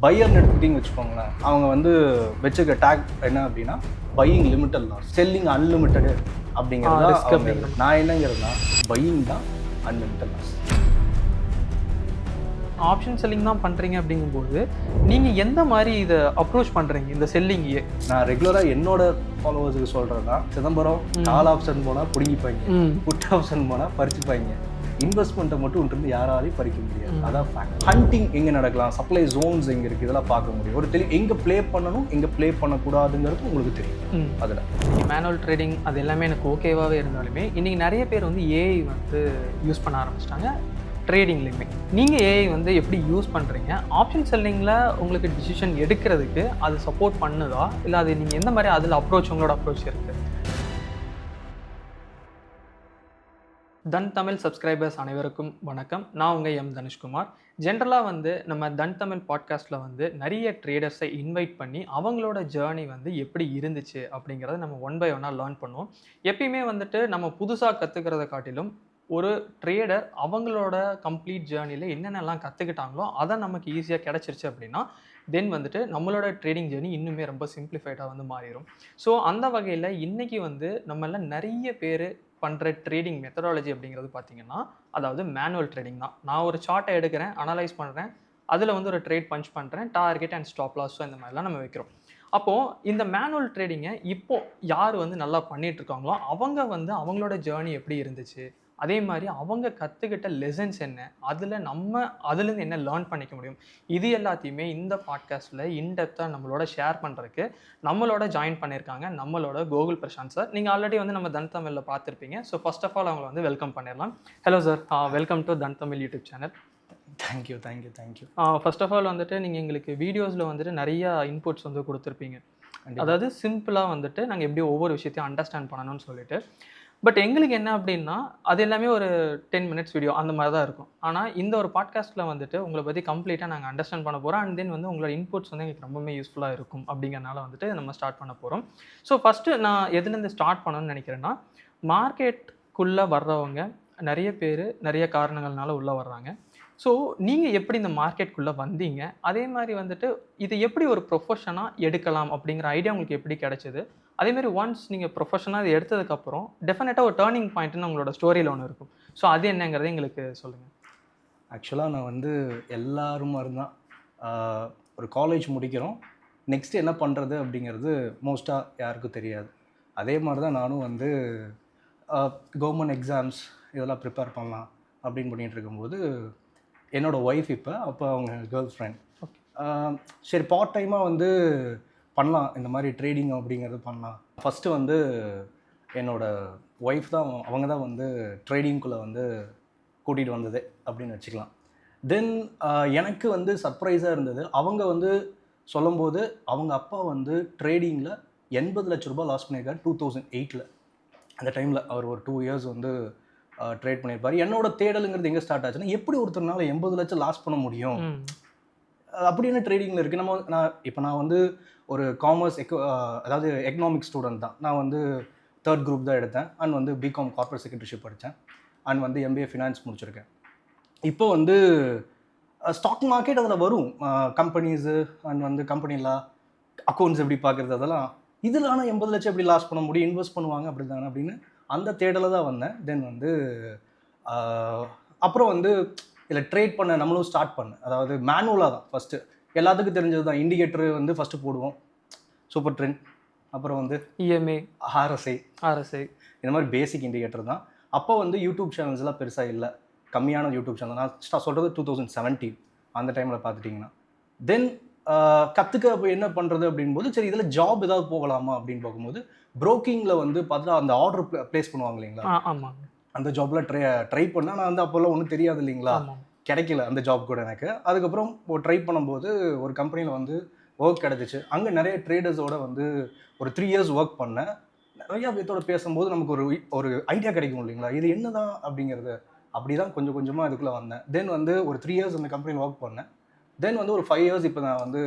பையர்னு எடுத்துக்கிட்டிங்கன்னு வச்சுக்கோங்களேன், அவங்க வந்து வச்சுக்க டேக் என்ன அப்படின்னா buying limited loss, selling unlimited அப்படிங்கிறது தான். நான் என்னங்கிறதுனா பையிங் தான் அன்லிமிட்டட் லாஸ். ஆப்ஷன் செல்லிங் தான் பண்ணுறீங்க அப்படிங்கும்போது நீங்கள் எந்த மாதிரி இதை அப்ரோச் பண்ணுறீங்க இந்த செல்லிங்கையே? நான் ரெகுலராக என்னோட ஃபாலோவர்ஸுக்கு சொல்கிறது தான், சிதம்பரம் கால் ஆப்ஷன் போனால் பிடிங்கிப்பாங்க, புட் ஆப்ஷன் போனால் பறிச்சுப்பாங்க, இன்வெஸ்ட்மெண்ட்டை மட்டும் இருந்து யாராலையும் பறிக்க முடியாது. அதான் ஃபேக்ட். ஹண்டிங் எங்கே நடக்கலாம், சப்ளை ஜோன்ஸ் எங்கே இருக்குது, இதெல்லாம் பார்க்க முடியும். ஒரு எங்கே ப்ளே பண்ணணும், எங்கே ப்ளே பண்ணக்கூடாதுங்கிறது உங்களுக்கு தெரியும். அதில் மேனுவல் ட்ரேடிங் அது எல்லாமே எனக்கு ஓகேவாகவே இருந்தாலுமே இன்றைக்கி நிறைய பேர் வந்து ஏஐ வந்து யூஸ் பண்ண ஆரம்பிச்சிட்டாங்க ட்ரேடிங்லையுமே. நீங்கள் ஏஐ வந்து எப்படி யூஸ் பண்ணுறீங்க? ஆப்ஷன் செல்லிங்கில் உங்களுக்கு டிசிஷன் எடுக்கிறதுக்கு அது சப்போர்ட் பண்ணுதா, இல்லை அது நீங்கள் எந்த மாதிரி அதில் அப்ரோச் உங்களோட அப்ரோச் இருக்குது? தன் தமிழ் சப்ஸ்கிரைபர்ஸ் அனைவருக்கும் வணக்கம். நான் உங்கள் எம் தனுஷ்குமார். ஜென்ரலாக வந்து நம்ம தன் தமிழ் பாட்காஸ்ட்டில் வந்து நிறைய ட்ரேடர்ஸை இன்வைட் பண்ணி அவங்களோட ஜேர்னி வந்து எப்படி இருந்துச்சு அப்படிங்கிறத நம்ம ஒன் பை ஒன்னாக லேர்ன் பண்ணுவோம். எப்பயுமே வந்துட்டு நம்ம புதுசாக கற்றுக்கிறத காட்டிலும் ஒரு ட்ரேடர் அவங்களோட கம்ப்ளீட் ஜேர்னியில் என்னென்னலாம் கற்றுக்கிட்டாங்களோ அதை நமக்கு ஈஸியாக கிடச்சிருச்சு அப்படின்னா தென் வந்துட்டு நம்மளோட ட்ரேடிங் ஜேர்னி இன்னுமே ரொம்ப சிம்பிளிஃபைடாக வந்து மாறிடும். ஸோ அந்த வகையில் இன்றைக்கி வந்து நம்மள நிறைய பேர் பண்ணுற ட்ரேடிங் மெத்தடாலஜி அப்படிங்கிறது பார்த்திங்கன்னா, அதாவது மேனுவல் ட்ரேடிங் தான். நான் ஒரு சார்ட்டை எடுக்கிறேன், அனலைஸ் பண்ணுறேன், அதில் வந்து ஒரு ட்ரேட் பஞ்ச் பண்ணுறேன், டார்கெட் அண்ட் ஸ்டாப் லாஸோ இந்த மாதிரிலாம் நம்ம வைக்கிறோம். அப்போது இந்த மேனுவல் ட்ரேடிங்கை இப்போது யார் வந்து நல்லா பண்ணிகிட்ருக்காங்களோ அவங்க வந்து அவங்களோட ஜேர்னி எப்படி இருந்துச்சு, அதே மாதிரி அவங்க கற்றுக்கிட்ட லெசன்ஸ் என்ன, அதுலேருந்து என்ன லேர்ன் பண்ணிக்க முடியும், இது எல்லாத்தையுமே இந்த பாட்காஸ்ட்டில் இன்டெப்த்தாக நம்மளோட ஷேர் பண்ணுறதுக்கு நம்மளோட ஜாயின் பண்ணியிருக்காங்க நம்மளோட கோகுல் பிரசாந்த் சார். நீங்கள் ஆல்ரெடி வந்து நம்ம தன் தமிழில் பார்த்துருப்பீங்க. ஸோ ஃபர்ஸ்ட் ஆஃப் ஆல் அவங்களை வந்து வெல்கம் பண்ணிடலாம். ஹலோ சார், வெல்கம் டு தன் Tamil YouTube channel. Thank you. First of all வந்துட்டு நீங்கள் எங்களுக்கு வீடியோஸில் வந்துட்டு நிறையா இன்புட்ஸ் வந்து கொடுத்துருப்பீங்க. அதாவது சிம்பிளாக வந்துட்டு நாங்கள் எப்படி ஒவ்வொரு விஷயத்தையும் அண்டர்ஸ்டாண்ட் பண்ணணும்னு சொல்லிட்டு. பட் எங்களுக்கு என்ன அப்படின்னா அது எல்லாமே ஒரு 10 மினிட்ஸ் வீடியோ அந்த மாதிரி தான் இருக்கும். ஆனால் இந்த ஒரு பாட்காஸ்ட்டில் வந்துட்டு உங்களை பற்றி கம்ப்ளீட்டாக நாங்கள் அண்டர்ஸ்டாண்ட் பண்ண போகிறோம். அண்ட் தென் வந்து உங்களோட இன்புட்ஸ் வந்து எங்களுக்கு ரொம்பவே யூஸ்ஃபுல்லாக இருக்கும் அப்படிங்கிறனால வந்துட்டு நம்ம ஸ்டார்ட் பண்ண போகிறோம். ஸோ ஃபஸ்ட்டு நான் எதுலேருந்து ஸ்டார்ட் பண்ணணும்னு நினைக்கிறேன்னா, மார்க்கெட்டுக்குள்ளே வர்றவங்க நிறைய பேர் நிறைய காரணங்கள்னால உள்ளே வர்றாங்க. ஸோ நீங்கள் எப்படி இந்த மார்க்கெட்டுக்குள்ளே வந்தீங்க, அதே மாதிரி வந்துட்டு இதை எப்படி ஒரு ப்ரொஃபஷனாக எடுக்கலாம் அப்படிங்கிற ஐடியா உங்களுக்கு எப்படி கிடைச்சிது, அதேமாதிரி ஒன்ஸ் நீங்கள் ப்ரொஃபஷனாக இதை எடுத்ததுக்கப்புறம் டெஃபினட்டாக ஒரு டேர்னிங் பாயிண்ட்னு உங்களோட ஸ்டோரியில் ஒன்று இருக்கும். ஸோ அது என்னங்கிறத எங்களுக்கு சொல்லுங்கள். ஆக்சுவலாக நான் வந்து எல்லாரும் மாதிரி தான், ஒரு காலேஜ் முடிக்கிறோம், நெக்ஸ்ட் என்ன பண்ணுறது அப்படிங்கிறது மோஸ்ட்டாக யாருக்கும் தெரியாது. அதே மாதிரி தான் நானும் வந்து கவர்மெண்ட் எக்ஸாம்ஸ் இதெல்லாம் ப்ரிப்பேர் பண்ணலாம் அப்படின்னு பண்ணிகிட்டு இருக்கும்போது என்னோடய ஒய்ஃப் அப்போ அவங்க கேர்ள் ஃப்ரெண்ட் சரி பார்ட் டைமாக வந்து பண்ணலாம் இந்த மாதிரி ட்ரேடிங் அப்படிங்கிறது பண்ணலாம். ஃபஸ்ட்டு வந்து என்னோடய ஒய்ஃப் தான், அவங்க தான் வந்து ட்ரேடிங்குள்ளே வந்து கூட்டிகிட்டு வந்தது அப்படின்னு வச்சுக்கலாம். தென் எனக்கு வந்து சர்ப்ரைஸாக இருந்தது, அவங்க வந்து சொல்லும்போது அவங்க அப்பா வந்து ட்ரேடிங்கில் 80 லட்ச ரூபா லாஸ் பண்ணியிருக்காரு 2008. அந்த டைமில் அவர் ஒரு 2 இயர்ஸ் வந்து ட்ரேட் பண்ணியிருப்பார். என்னோட தேடலுங்கிறது எங்கே ஸ்டார்ட் ஆச்சுன்னா, எப்படி ஒருத்தர்னால 80 லட்சம் லாஸ் பண்ண முடியும் அப்படின்னு ட்ரேடிங்கில் இருக்குது. நான் வந்து ஒரு காமர்ஸ் அதாவது எக்கனாமிக்ஸ் ஸ்டூடெண்ட் தான். நான் வந்து 3rd குரூப் தான் எடுத்தேன். அண்ட் வந்து பிகாம் கார்ப்பரேட் செக்ரட்டரிஷிப் படித்தேன். அண்ட் வந்து MBA ஃபினான்ஸ் முடிச்சிருக்கேன். இப்போ வந்து ஸ்டாக் மார்க்கெட் அதில் வரும், கம்பெனிஸு அண்ட் வந்து கம்பெனியில் அக்கௌண்ட்ஸ் எப்படி பார்க்குறது அதெல்லாம், இதில் ஆனால் 80 லட்சம் எப்படி லாஸ் பண்ண முடியும், இன்வெஸ்ட் பண்ணுவாங்க அப்படி தானே அப்படின்னு அந்த தேடலை தான் வந்தேன். தென் வந்து அப்புறம் வந்து இதில் ட்ரேட் பண்ண நம்மளும் ஸ்டார்ட் பண்ணேன். அதாவது மேனுவலாக தான் ஃபஸ்ட்டு, எல்லாத்துக்கும் தெரிஞ்சது தான். இண்டிகேட்டரு வந்து ஃபஸ்ட்டு போடுவோம், சூப்பர் ட்ரெண்ட், அப்புறம் வந்து EMA, RSI இந்த மாதிரி பேசிக் இண்டிகேட்டர் தான். அப்போ வந்து யூடியூப் சேனல்ஸ்லாம் பெருசாக இல்லை, கம்மியான யூடியூப் சேனல். நான் சொல்கிறது 2017 அந்த டைமில் பார்த்துட்டிங்கன்னா. தென் கற்றுக்க போய் என்ன பண்ணுறது அப்படின்போது சரி இதில் ஜாப் ஏதாவது போகலாமா அப்படின்னு பார்க்கும்போது ப்ரோக்கிங்கில் வந்து பார்த்தா அந்த ஆர்டர் ப்ளேஸ் பண்ணுவாங்க இல்லைங்களா, ஆமாங்க, அந்த ஜாப்பில் ட்ரை பண்ணால் நான் வந்து அப்போல்லாம் ஒன்றும் தெரியாது இல்லைங்களா, கிடைக்கல அந்த ஜாப் கூட எனக்கு. அதுக்கப்புறம் ட்ரை பண்ணும்போது ஒரு கம்பெனியில் வந்து ஒர்க் கிடச்சிச்சு. அங்கே நிறைய ட்ரேடர்ஸோட வந்து ஒரு 3 இயர்ஸ் ஒர்க் பண்ணேன். நிறையா பேர்த்தோட பேசும்போது நமக்கு ஒரு ஐடியா கிடைக்கும் இல்லைங்களா, இது என்ன தான் அப்படிங்கிறது. அப்படி தான் கொஞ்சம் கொஞ்சமாக இதுக்குள்ளே வந்தேன். தென் வந்து ஒரு 3 இயர்ஸ் அந்த கம்பெனியில் ஒர்க் பண்ணேன். தென் வந்து ஒரு 5 இயர்ஸ் இப்போ நான் வந்து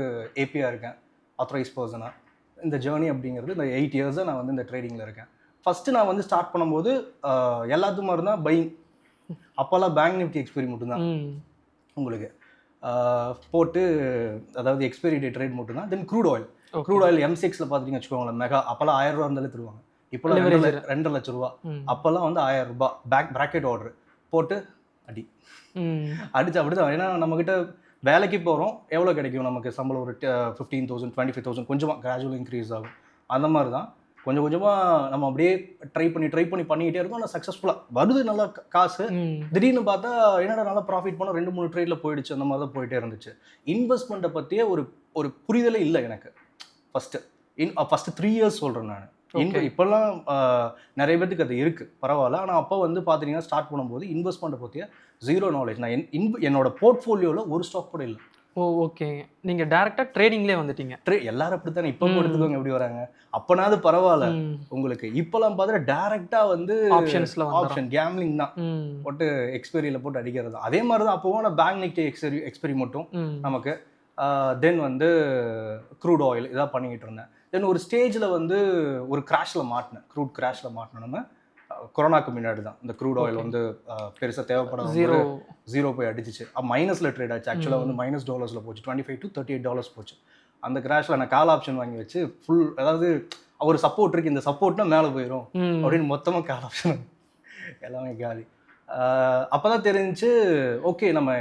APயாக இருக்கேன், ஆத்தரைஸ் பர்சனாக. இந்த ஜேர்னி அப்படிங்கிறது இந்த 8 இயர்ஸாக நான் வந்து இந்த ட்ரேடிங்கில் இருக்கேன். ஃபஸ்ட்டு நான் வந்து ஸ்டார்ட் பண்ணும்போது எல்லாத்துக்கும் மாதிரி தான் பையிங். அப்போல்லாம் பேங்க் நிஃப்டி எக்ஸ்பெரி மட்டும்தான் உங்களுக்கு. போட்டு, அதாவது எக்ஸ்பைரி டே ட்ரேட் மட்டும்தான். தென் க்ரூட் ஆயில். க்ரூட் ஆயில் M6ல பார்த்தீங்கன்னு வச்சுக்கோங்களேன், மெகா அப்போல்லாம் 1000 ரூபா இருந்தாலே தருவாங்க. இப்போல்லாம் Leverage. 2.5 லட்ச ரூபா. அப்போல்லாம் வந்து 1000 ரூபாய் பிராக்கெட் ஆர்டர் போட்டு அடி அடிச்சு அப்படிதான். ஏன்னா நம்மக்கிட்ட வேலைக்கு போகிறோம், எவ்வளோ கிடைக்கும் நமக்கு சம்பளம்? ஒரு 15,000 25,000 கொஞ்சமாக கிராஜுவல் இன்க்ரீஸ் ஆகும். அந்த மாதிரி தான் கொஞ்சம் கொஞ்சமாக நம்ம அப்படியே ட்ரை பண்ணி பண்ணிக்கிட்டே இருக்கோம். ஆனால் சக்ஸஸ்ஃபுல்லாக வருது நல்லா காசு. திடீர்னு பார்த்தா என்னடா நல்லா ப்ராஃபிட் பண்ணோம், 2-3 ட்ரேடில் போயிடுச்சு. அந்த மாதிரி தான் போயிட்டே இருந்துச்சு. இன்வெஸ்ட்மெண்ட்டை பற்றியே ஒரு ஒரு புரிதலே இல்லை எனக்கு ஃபஸ்ட்டு 3 இயர்ஸ் சொல்கிறேன் நான். இப்போல்லாம் நிறைய பேருக்கு அது இருக்குது, பரவாயில்ல. ஆனால் அப்போ வந்து பார்த்தீங்கன்னா ஸ்டார்ட் பண்ணும்போது இன்வெஸ்ட்மெண்ட்டை பற்றிய ஜீரோ நாலேஜ். நான் என்னோட போர்ட்ஃபோலியோவில் ஒரு ஸ்டாக் கூட இல்லை. ஓ ஓகே, நீங்கள் டேரெக்டாக ட்ரேடிங்லேயே வந்துட்டீங்க. எல்லாரும் அப்படி தானே இப்போ எடுத்துக்கோங்க, எப்படி வராங்க. அப்போனாவது பரவாயில்ல உங்களுக்கு. இப்போலாம் பார்த்தா டேரெக்டாக வந்து ஆப்ஷன் கேம்லிங் தான், போட்டு எக்ஸ்பெரியில் போட்டு அடிக்கிறது. அதே மாதிரி தான் அப்போவும் நான் பேங்க் நிஃப்டி எக்ஸ்பெரிமெண்ட்டும் நமக்கு. தென் வந்து க்ரூட் ஆயில் இதாக பண்ணிக்கிட்டு இருந்தேன். தென் ஒரு ஸ்டேஜில் வந்து ஒரு கிராஷில் மாட்டினேன். க்ரூட் கிராஷில் மாட்டினோம் நம்ம. கொரோனாக்கு முன்னாடி தான் இந்த க்ரூட் ஆயில் வந்து பெருசாக தேவைப்படாத ஜீரோ போய் அடிச்சிச்சு. மைனஸில் ட்ரேட் ஆச்சு. ஆக்சுவலாக வந்து -$டாலர்ஸில் போச்சு. $25 to $38 போச்சு. அந்த கிராஷில் நான் கால் ஆப்ஷன் வாங்கி வச்சு ஃபுல், அதாவது ஒரு சப்போர்ட் இருக்குது, இந்த சப்போர்ட்னா மேலே போயிடும் அப்படின்னு மொத்தமாக கால் ஆப்ஷன் எல்லாமே காலி. அப்போ தான் தெரிஞ்சு ஓகே, நம்ம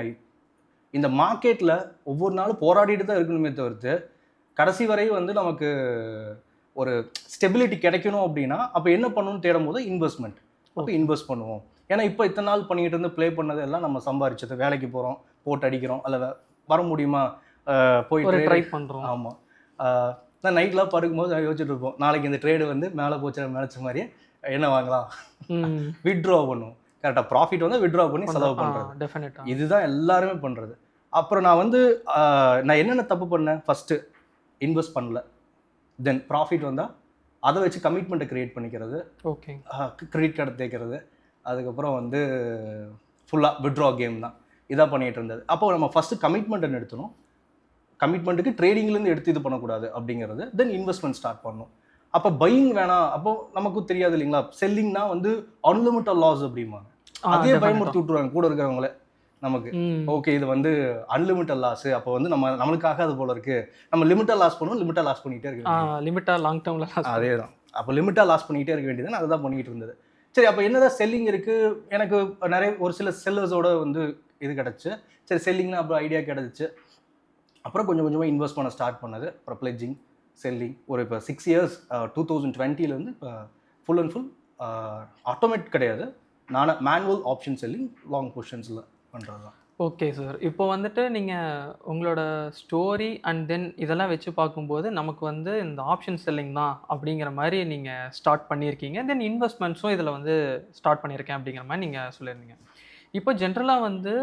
இந்த மார்க்கெட்டில் ஒவ்வொரு நாளும் போராடிட்டு தான் இருக்கணுமே தவிர்த்து கடைசி வரை வந்து நமக்கு ஒரு ஸ்டெபிலிட்டி கிடைக்கணும் அப்படின்னா அப்போ என்ன பண்ணணும்னு தேடும் போது இன்வெஸ்ட்மெண்ட். அப்போ இன்வெஸ்ட் பண்ணுவோம். ஏன்னா இப்போ இத்தனை நாள் பண்ணிக்கிட்டு இருந்து ப்ளே பண்ணது எல்லாம் நம்ம சம்பாரிச்சது. வேலைக்கு போகிறோம், போட்டு அடிக்கிறோம், அல்ல வர முடியுமா போயிட்டு ட்ரை பண்ணுறோம். ஆமாம், நான் நைட்லாம் படுக்கும்போது யோசிச்சுட்டு இருப்போம், நாளைக்கு இந்த ட்ரேடு வந்து மேலே போச்சு நினச்ச மாதிரியே என்ன வாங்கலாம், வித்ட்ரா பண்ணுவோம். கரெக்டாக ப்ராஃபிட் வந்து வித்ட்ரா பண்ணி செலவு பண்ணுறது. இதுதான் எல்லாருமே பண்ணுறது. அப்புறம் நான் வந்து நான் என்னென்ன தப்பு பண்ணேன்? ஃபஸ்ட்டு இன்வெஸ்ட் பண்ணல. தென் ப்ராஃபிட் வந்தால் அதை வச்சு கமிட்மெண்ட்டை க்ரியேட் பண்ணிக்கிறது. ஓகே, கிரெடிட் கார்டை தேய்க்கிறது. அதுக்கப்புறம் வந்து ஃபுல்லாக வித்ட்ரா கேம் தான். இதாக பண்ணிகிட்டு இருந்தது. அப்போ நம்ம ஃபஸ்ட்டு கமிட்மெண்ட்டை நிறுத்தணும். கமிட்மெண்ட்டுக்கு ட்ரேடிங்லேருந்து எடுத்து இது பண்ணக்கூடாது அப்படிங்கிறது. தென் இன்வெஸ்ட்மெண்ட் ஸ்டார்ட் பண்ணணும். அப்போ பையிங் வேணாம். அப்போ நமக்கும் தெரியாது இல்லைங்களா, செல்லிங்னா வந்து அன்லிமிட்டட் லாஸ் அப்படிம்பாங்க. அதே பயமுறுத்தி விட்டுருவாங்க கூட இருக்கிறவங்களே நமக்கு. ஓகே, இது வந்து அன்லிமிட்டட் லாஸ், அப்போ வந்து நம்மளுக்காக அது போல இருக்கு, நம்ம லிமிட்டாக லாஸ் பண்ணுவோம், லிமிட்டாக லாஸ் பண்ணிகிட்டே இருக்க லிமிட்டாக லாங் டேர்மில் அதே தான். அப்போ லிமிட்டாக லாஸ் பண்ணிகிட்டே இருக்க வேண்டியது அதை தான் பண்ணிக்கிட்டு இருந்தது. சரி, அப்போ என்னதான் செல்லிங் இருக்குது, எனக்கு நிறைய ஒரு சில செல்லர்ஸோட வந்து இது கிடச்சி. சரி, செல்லிங்னா அப்புறம் ஐடியா கிடச்சிச்சு. அப்புறம் கொஞ்சம் கொஞ்சமாக இன்வெஸ்ட் பண்ண ஸ்டார்ட் பண்ணது. அப்புறம் பிளெட்ஜிங், செல்லிங். ஒரு இப்போ 6 இயர்ஸ் 2020 இப்போ ஃபுல் அண்ட் ஃபுல் ஆட்டோமேட் கிடையாது, நான் மேனுவல் ஆப்ஷன் செல்லிங் லாங் பொசிஷன்ஸில் பண்ணுறது தான். ஓகே சார், இப்போ வந்துட்டு நீங்கள் உங்களோட ஸ்டோரி அண்ட் தென் இதெல்லாம் வச்சு பார்க்கும்போது நமக்கு வந்து இந்த ஆப்ஷன் செல்லிங் தான் அப்படிங்கிற மாதிரி நீங்கள் ஸ்டார்ட் பண்ணியிருக்கீங்க. தென் இன்வெஸ்ட்மெண்ட்ஸும் இதில் வந்து ஸ்டார்ட் பண்ணியிருக்கேன் அப்படிங்கிற மாதிரி நீங்கள் சொல்லியிருந்தீங்க. இப்போ ஜென்ரலாக வந்து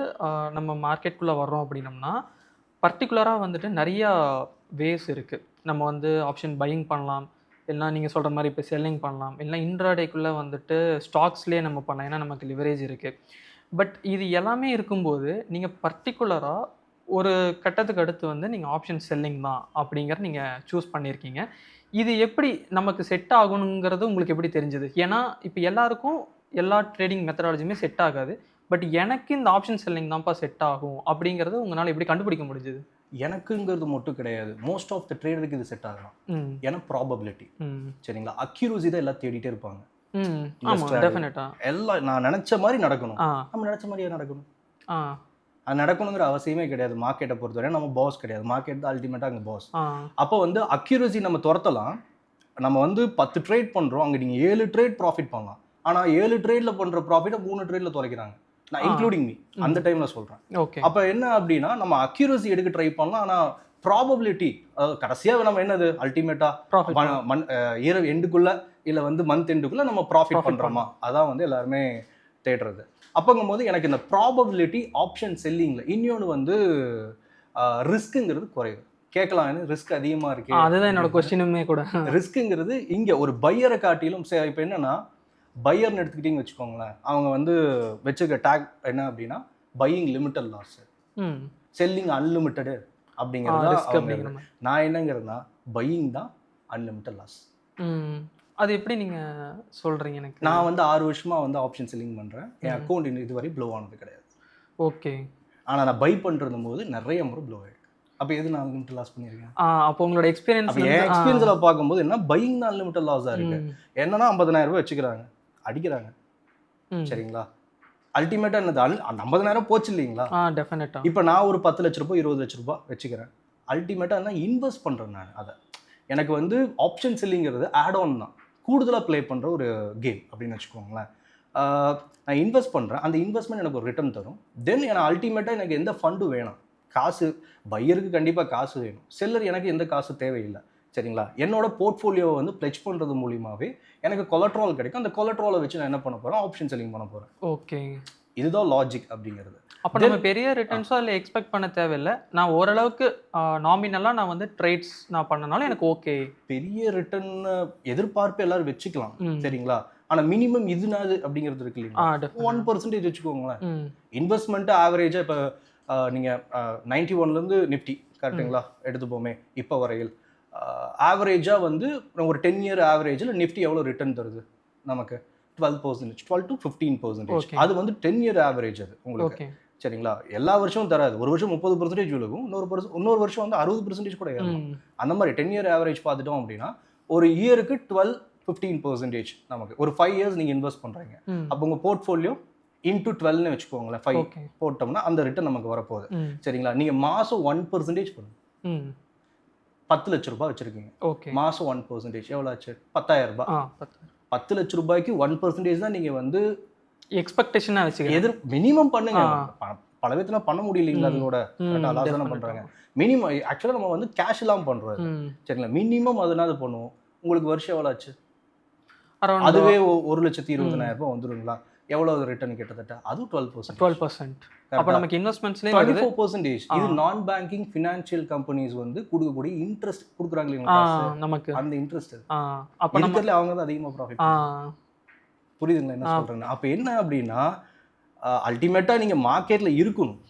நம்ம மார்க்கெட்டுக்குள்ளே வர்றோம் அப்படின்னம்னா பர்டிகுலராக வந்துட்டு நிறையா வேஸ் இருக்குது. நம்ம வந்து ஆப்ஷன் பையிங் பண்ணலாம், இல்லைனா நீங்கள் சொல்கிற மாதிரி இப்போ செல்லிங் பண்ணலாம், இல்லைனா இன்ட்ராடேக்குள்ளே வந்துட்டு ஸ்டாக்ஸ்லேயே நம்ம பண்ணலாம், ஏன்னா நமக்கு லிவரேஜ் இருக்குது. பட் இது எல்லாமே இருக்கும்போது நீங்கள் பர்டிகுலராக ஒரு கட்டத்துக்கு அடுத்து வந்து நீங்கள் ஆப்ஷன் செல்லிங் தான் அப்படிங்கிறத நீங்கள் சூஸ் பண்ணியிருக்கீங்க. இது எப்படி நமக்கு செட் ஆகணுங்கிறது உங்களுக்கு எப்படி தெரிஞ்சது? ஏன்னா இப்போ எல்லாருக்கும் எல்லா ட்ரேடிங் மெத்தடாலஜியுமே செட் ஆகாது. பட் எனக்கு இந்த ஆப்ஷன் செல்லிங் தான்ப்பா செட் ஆகும் அப்படிங்கிறது உங்களால் எப்படி கண்டுபிடிக்க முடிஞ்சது? எனக்குங்கிறது மட்டும் கிடையாது, மோஸ்ட் ஆஃப் த ட்ரேடருக்கு இது செட் ஆகலாம். ஏன்னா ப்ராபபிலிட்டி, சரிங்களா, அக்யூரசி தான் எல்லாம் தேடிட்டே இருப்பாங்க. எல்லாம் நான் நினைச்ச மாதிரி நடக்கணும், நம்ம நினைச்ச மாதிரியே நடக்கணும். அது நடக்கணுங்கிற அவசியமே கிடையாது. மார்க்கெட்டை பொறுத்தவரை நம்ம பாஸ் கிடையாது, மார்க்கெட் தான் அல்டிமேட்டாக அங்கே பாஸ். அப்போ வந்து அக்யூரசி நம்ம துரத்தலாம். நம்ம வந்து 10 ட்ரேட் பண்ணுறோம், அங்கே நீங்கள் 7 ட்ரேட் ப்ராஃபிட் பண்ணலாம். ஆனால் 7 ட்ரேடில் பண்ணுற ப்ராஃபிட்டை 3 ட்ரேடில் துறைக்கிறாங்க. நான் இன்க்ளூடிங் மீ அந்த டைமில் சொல்கிறேன். ஓகே, அப்போ என்ன அப்படின்னா நம்ம அக்யூரசி எடுக்க ட்ரை பண்ணலாம். ஆனால் ப்ராபபிலிட்டி, அதாவது கடைசியாக நம்ம என்னது அல்டிமேட்டாக இயர் எண்டுக்குள்ளே இல்லை வந்து மந்த் எண்டுக்குள்ளே நம்ம ப்ராஃபிட் பண்ணுறோமா, அதான் வந்து எல்லாருமே தேடுறது. அப்போங்கும்போது எனக்கு இந்த ப்ராபபிலிட்டி ஆப்ஷன் செல்லிங்கில் இன்னொன்று வந்து ரிஸ்க்குங்கிறது குறையும். கேட்கலாம், ரிஸ்க் அதிகமாக இருக்கு, அதுதான் என்னோட கொஸ்டினுமே கூட. ரிஸ்க்குங்கிறது இங்கே ஒரு பையரை காட்டிலும் இப்போ என்னென்னா பையர்னு எடுத்துக்கிட்டிங்கன்னு வச்சுக்கோங்களேன், அவங்க வந்து வச்சுக்க டேக் என்ன அப்படின்னா buying limited loss, selling unlimited அப்படிங்கிறது. நான் என்னங்கிறதுனா பையிங் தான் அன்லிமிட்டட் லாஸ். அது எப்படி நீங்கள் சொல்கிறீங்க? எனக்கு நான் வந்து 6 வருஷமாக வந்து ஆப்ஷன் செல்லிங் பண்ணுறேன். என் அக்கௌண்ட் இதுவரை ப்ளோ ஆனது கிடையாது. ஓகே, ஆனால் நான் பை பண்ணுறது போது நிறைய முறை ப்ளோ ஆயிருக்கு. அப்போ எது நான் அன்லிமிட்டட் லாஸ் பண்ணியிருக்கேன்? அப்போ உங்களோட எக்ஸ்பீரியன்ஸ் அப்போ என் எக்ஸ்பீரியன்ஸில் பார்க்கும்போது என்ன பையிங் தான் அன்லிமிட்டட் லாஸாக இருக்கு. என்னன்னா 50,000 ரூபாய் வச்சுக்கிறாங்க, அடிக்கிறாங்க. சரிங்களா? அல்டிமேட்டாக என்னது, அந்த 50,000 போச்சு இல்லைங்களா? டெஃபினட்டா. இப்போ நான் ஒரு 10 லட்ச ரூபாய் 20 லட்ச ரூபாய் வச்சுக்கிறேன். அல்டிமேட்டாக என்ன இன்வெஸ்ட் பண்ணுறேன் நான். அதை எனக்கு வந்து ஆப்ஷன் செல்லிங்கிறது ஆட் ஆன் தான், கூடுதலாக ப்ளே பண்ணுற ஒரு கேம் அப்படின்னு வச்சுக்கோங்களேன். நான் இன்வெஸ்ட் பண்ணுறேன், அந்த இன்வெஸ்ட்மெண்ட் எனக்கு ஒரு ரிட்டர்ன் தரும். தென் எனக்கு அல்டிமேட்டாக எனக்கு எந்த ஃபண்டும் வேணும், காசு பையருக்கு கண்டிப்பாக காசு வேணும், செல்லர் எனக்கு எந்த காசு தேவையில்லை. சரிங்களா? என்னோட போர்ட்ஃபோலியோவை வந்து பிளெட்ஜ் பண்ணுறது மூலியமாகவே எனக்கு கொலட்ரால் கிடைக்கும். அந்த கொலட்ராலை வச்சு நான் என்ன பண்ண போகிறேன், ஆப்ஷன் செல்லிங் பண்ண போகிறேன். ஓகே, இதுதான் லாஜிக் அப்படிங்கிறது. அப்போ நம்ம பெரிய ரிட்டர்ன்ஸோ அதில் எக்ஸ்பெக்ட் பண்ண தேவையில்லை. நான் ஓரளவுக்கு நாமினலாக நான் வந்து ட்ரேட்ஸ் நான் பண்ணனாலும் எனக்கு ஓகே. பெரிய ரிட்டர்ன் எதிர்பார்ப்பு எல்லாரும் வச்சுக்கலாம். சரிங்களா? ஆனால் மினிமம் இதுனாது அப்படிங்கிறது இருக்கு இல்லைங்களா? 1% வச்சுக்கோங்களேன். இன்வெஸ்ட்மெண்ட்டு ஆவரேஜாக இப்போ நீங்கள் 91லேருந்து நிஃப்டி கரெக்டுங்களா எடுத்துப்போமே இப்போ வரையில், ஆவரேஜாக வந்து ஒரு 10 இயர் ஆவரேஜில் நிஃப்டி எவ்வளோ ரிட்டர்ன் தருது நமக்கு? 12%, 12 to 15%. அது வந்து 10 இயர் ஆவரேஜ் அது உங்களுக்கு. சரிங்களா? எல்லா வருஷமும் தராது. ஒரு வருஷம் 30% விழுகும், இன்னொரு வருஷம் வந்து 60% கூட ஏறும். அந்த மாதிரி 10 இயர் ஆவரேஜ் பார்த்துட்டோம் அப்படின்னா ஒரு இயருக்கு 12-15% நமக்கு. ஒரு 5 இயர்ஸ் நீங்கள் இன்வெஸ்ட் பண்ணுறீங்க, அப்போ உங்கள் போர்ட்ஃபோலியோ இன்டூ 12ன்னு வச்சுக்கோங்களேன், 5 போட்டோம்னா அந்த ரிட்டர்ன் நமக்கு வரப்போகுது. சரிங்களா? நீங்கள் மாதம் 1% பண்ணுங்க. 10 லட்ச ரூபாய் வச்சுருக்கீங்க, மாதம் 1% எவ்வளோ ஆச்சு? 10,000 ரூபாய். 10 லட்ச ரூபாய்க்கு 1% தான் நீங்கள் வந்து எக்ஸ்பெக்டேஷனாக வச்சுக்க மினிமம் பண்ணுங்க. பல விதத்தில் பண்ண முடியலைங்களா? அதோட லாஸ் தானே பண்ணுறாங்க. மினிமம் ஆக்சுவலாக நம்ம வந்து கேஷ் எல்லாம் பண்ணுறோம். சரிங்களா? மினிமம் அதனால பண்ணுவோம். உங்களுக்கு வருஷம் எவ்வளோ ஆச்சு? அதுவே 1,20,000 ரூபாய் வந்துருங்களா? எவ்வளோ ரிட்டர்ன் கிட்டத்தட்ட? அதுவும் 12%. அப்போ நமக்கு இன்வெஸ்ட்மெண்ட்ஸ்லேயே 24%. இது நான் பேங்கிங் ஃபினான்ஷியல் கம்பெனிஸ் வந்து கொடுக்கக்கூடிய இன்ட்ரெஸ்ட் கொடுக்குறாங்க இல்லைங்களா நமக்கு, அந்த இன்ட்ரெஸ்ட் அப்போ இருக்கிறதுல அவங்க தான் அதிகமாக ப்ராஃபிட். புரியுதுங்களா என்ன சொல்கிறேன்னா? அப்போ என்ன அப்படின்னா அல்டிமேட்டாக நீங்கள் மார்க்கெட்டில் இருக்கணும்.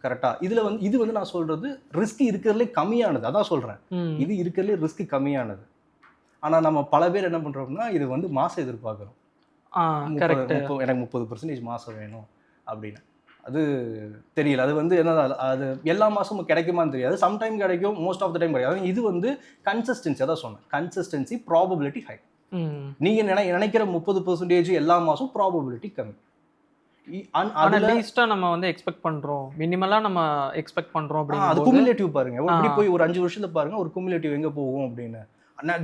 கரெக்டாக? இதில் வந்து இது வந்து நான் சொல்கிறது ரிஸ்க் இருக்கிறதுலே கம்மியானது. அதான் சொல்கிறேன், இது இருக்கிறதுலே ரிஸ்க் கம்மியானது. ஆனால் நம்ம பல பேர் என்ன பண்ணுறோம்னா இது வந்து மாதம் எதிர்பார்க்குறோம். எனக்கு 30% மாதம் வேணும் அப்படின்னு. அது தெரியல, அது வந்து என்ன, அது எல்லா மாதமும் கிடைக்குமான்னு தெரியாது. சம்டைம் கிடைக்கும், மோஸ்ட் ஆஃப் த டைம் கிடையாது. இது வந்து கன்சிஸ்டன்சி, அதான் சொன்னேன், கன்சிஸ்டன்சி, ப்ராபபிலிட்டி ஹை. நீங்கள் நினைக்கிற 30% எல்லா மாதம் ப்ராபபிலிட்டி கம்மி. அட்லீஸ்டா நம்ம வந்து எக்ஸ்பெக்ட் பண்றோம், மினிமலா நம்ம எக்ஸ்பெக்ட் பண்றோம் அப்படினா அது குமுலேட்டிவ் பாருங்க. இப்படி போய் ஒரு 5 வருஷத்துல பாருங்க ஒரு குமுலேட்டிவ் எங்க போகும் அப்படின்னு.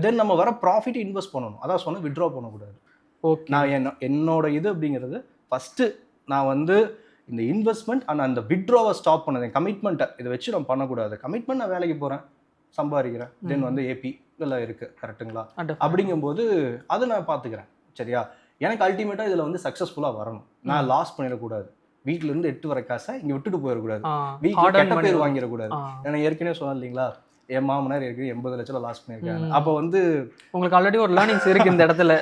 தென் நம்ம வர ப்ராஃபிட் இன்வெஸ்ட் பண்ணணும். அதான் சொன்ன, வித்ட்ரா பண்ணக்கூடாது. ஓகே, நான் என்னோட இது அப்படிங்கிறது ஃபஸ்ட்டு நான் வந்து இந்த இன்வெஸ்ட்மெண்ட் அந்த வித்ட்ராவை ஸ்டாப் பண்ணது, கமிட்மெண்ட்டை இதை வச்சு நான் பண்ணக்கூடாது. கமிட்மெண்ட் நான் வேலைக்கு போகிறேன், சம்பாதிக்கிறேன், தென் வந்து ஏபி இதெல்லாம் இருக்குது கரெக்டுங்களா? அப்படிங்கும்போது அதை நான் பார்த்துக்கிறேன். சரியா? எனக்கு அல்டிமேட்டாக இதில் வந்து சக்ஸஸ்ஃபுல்லாக வரணும். நான் லாஸ் பண்ணிடக்கூடாது. வீட்டிலேருந்து 8 வர காசை இங்கே விட்டுட்டு போயிடக்கூடாது. வீட்டில் கெட்ட பேர் வாங்கிடக்கூடாது. ஏன்னா ஏற்கனவே சொன்னேன் இல்லைங்களா, என் மாமனார் ஏற்கனவே 80 லட்சம் லாஸ் பண்ணியிருக்காங்க. அப்போ வந்து உங்களுக்கு ஆல்ரெடி ஒரு லேர்னிங்ஸ் இருக்கு இந்த இடத்துல.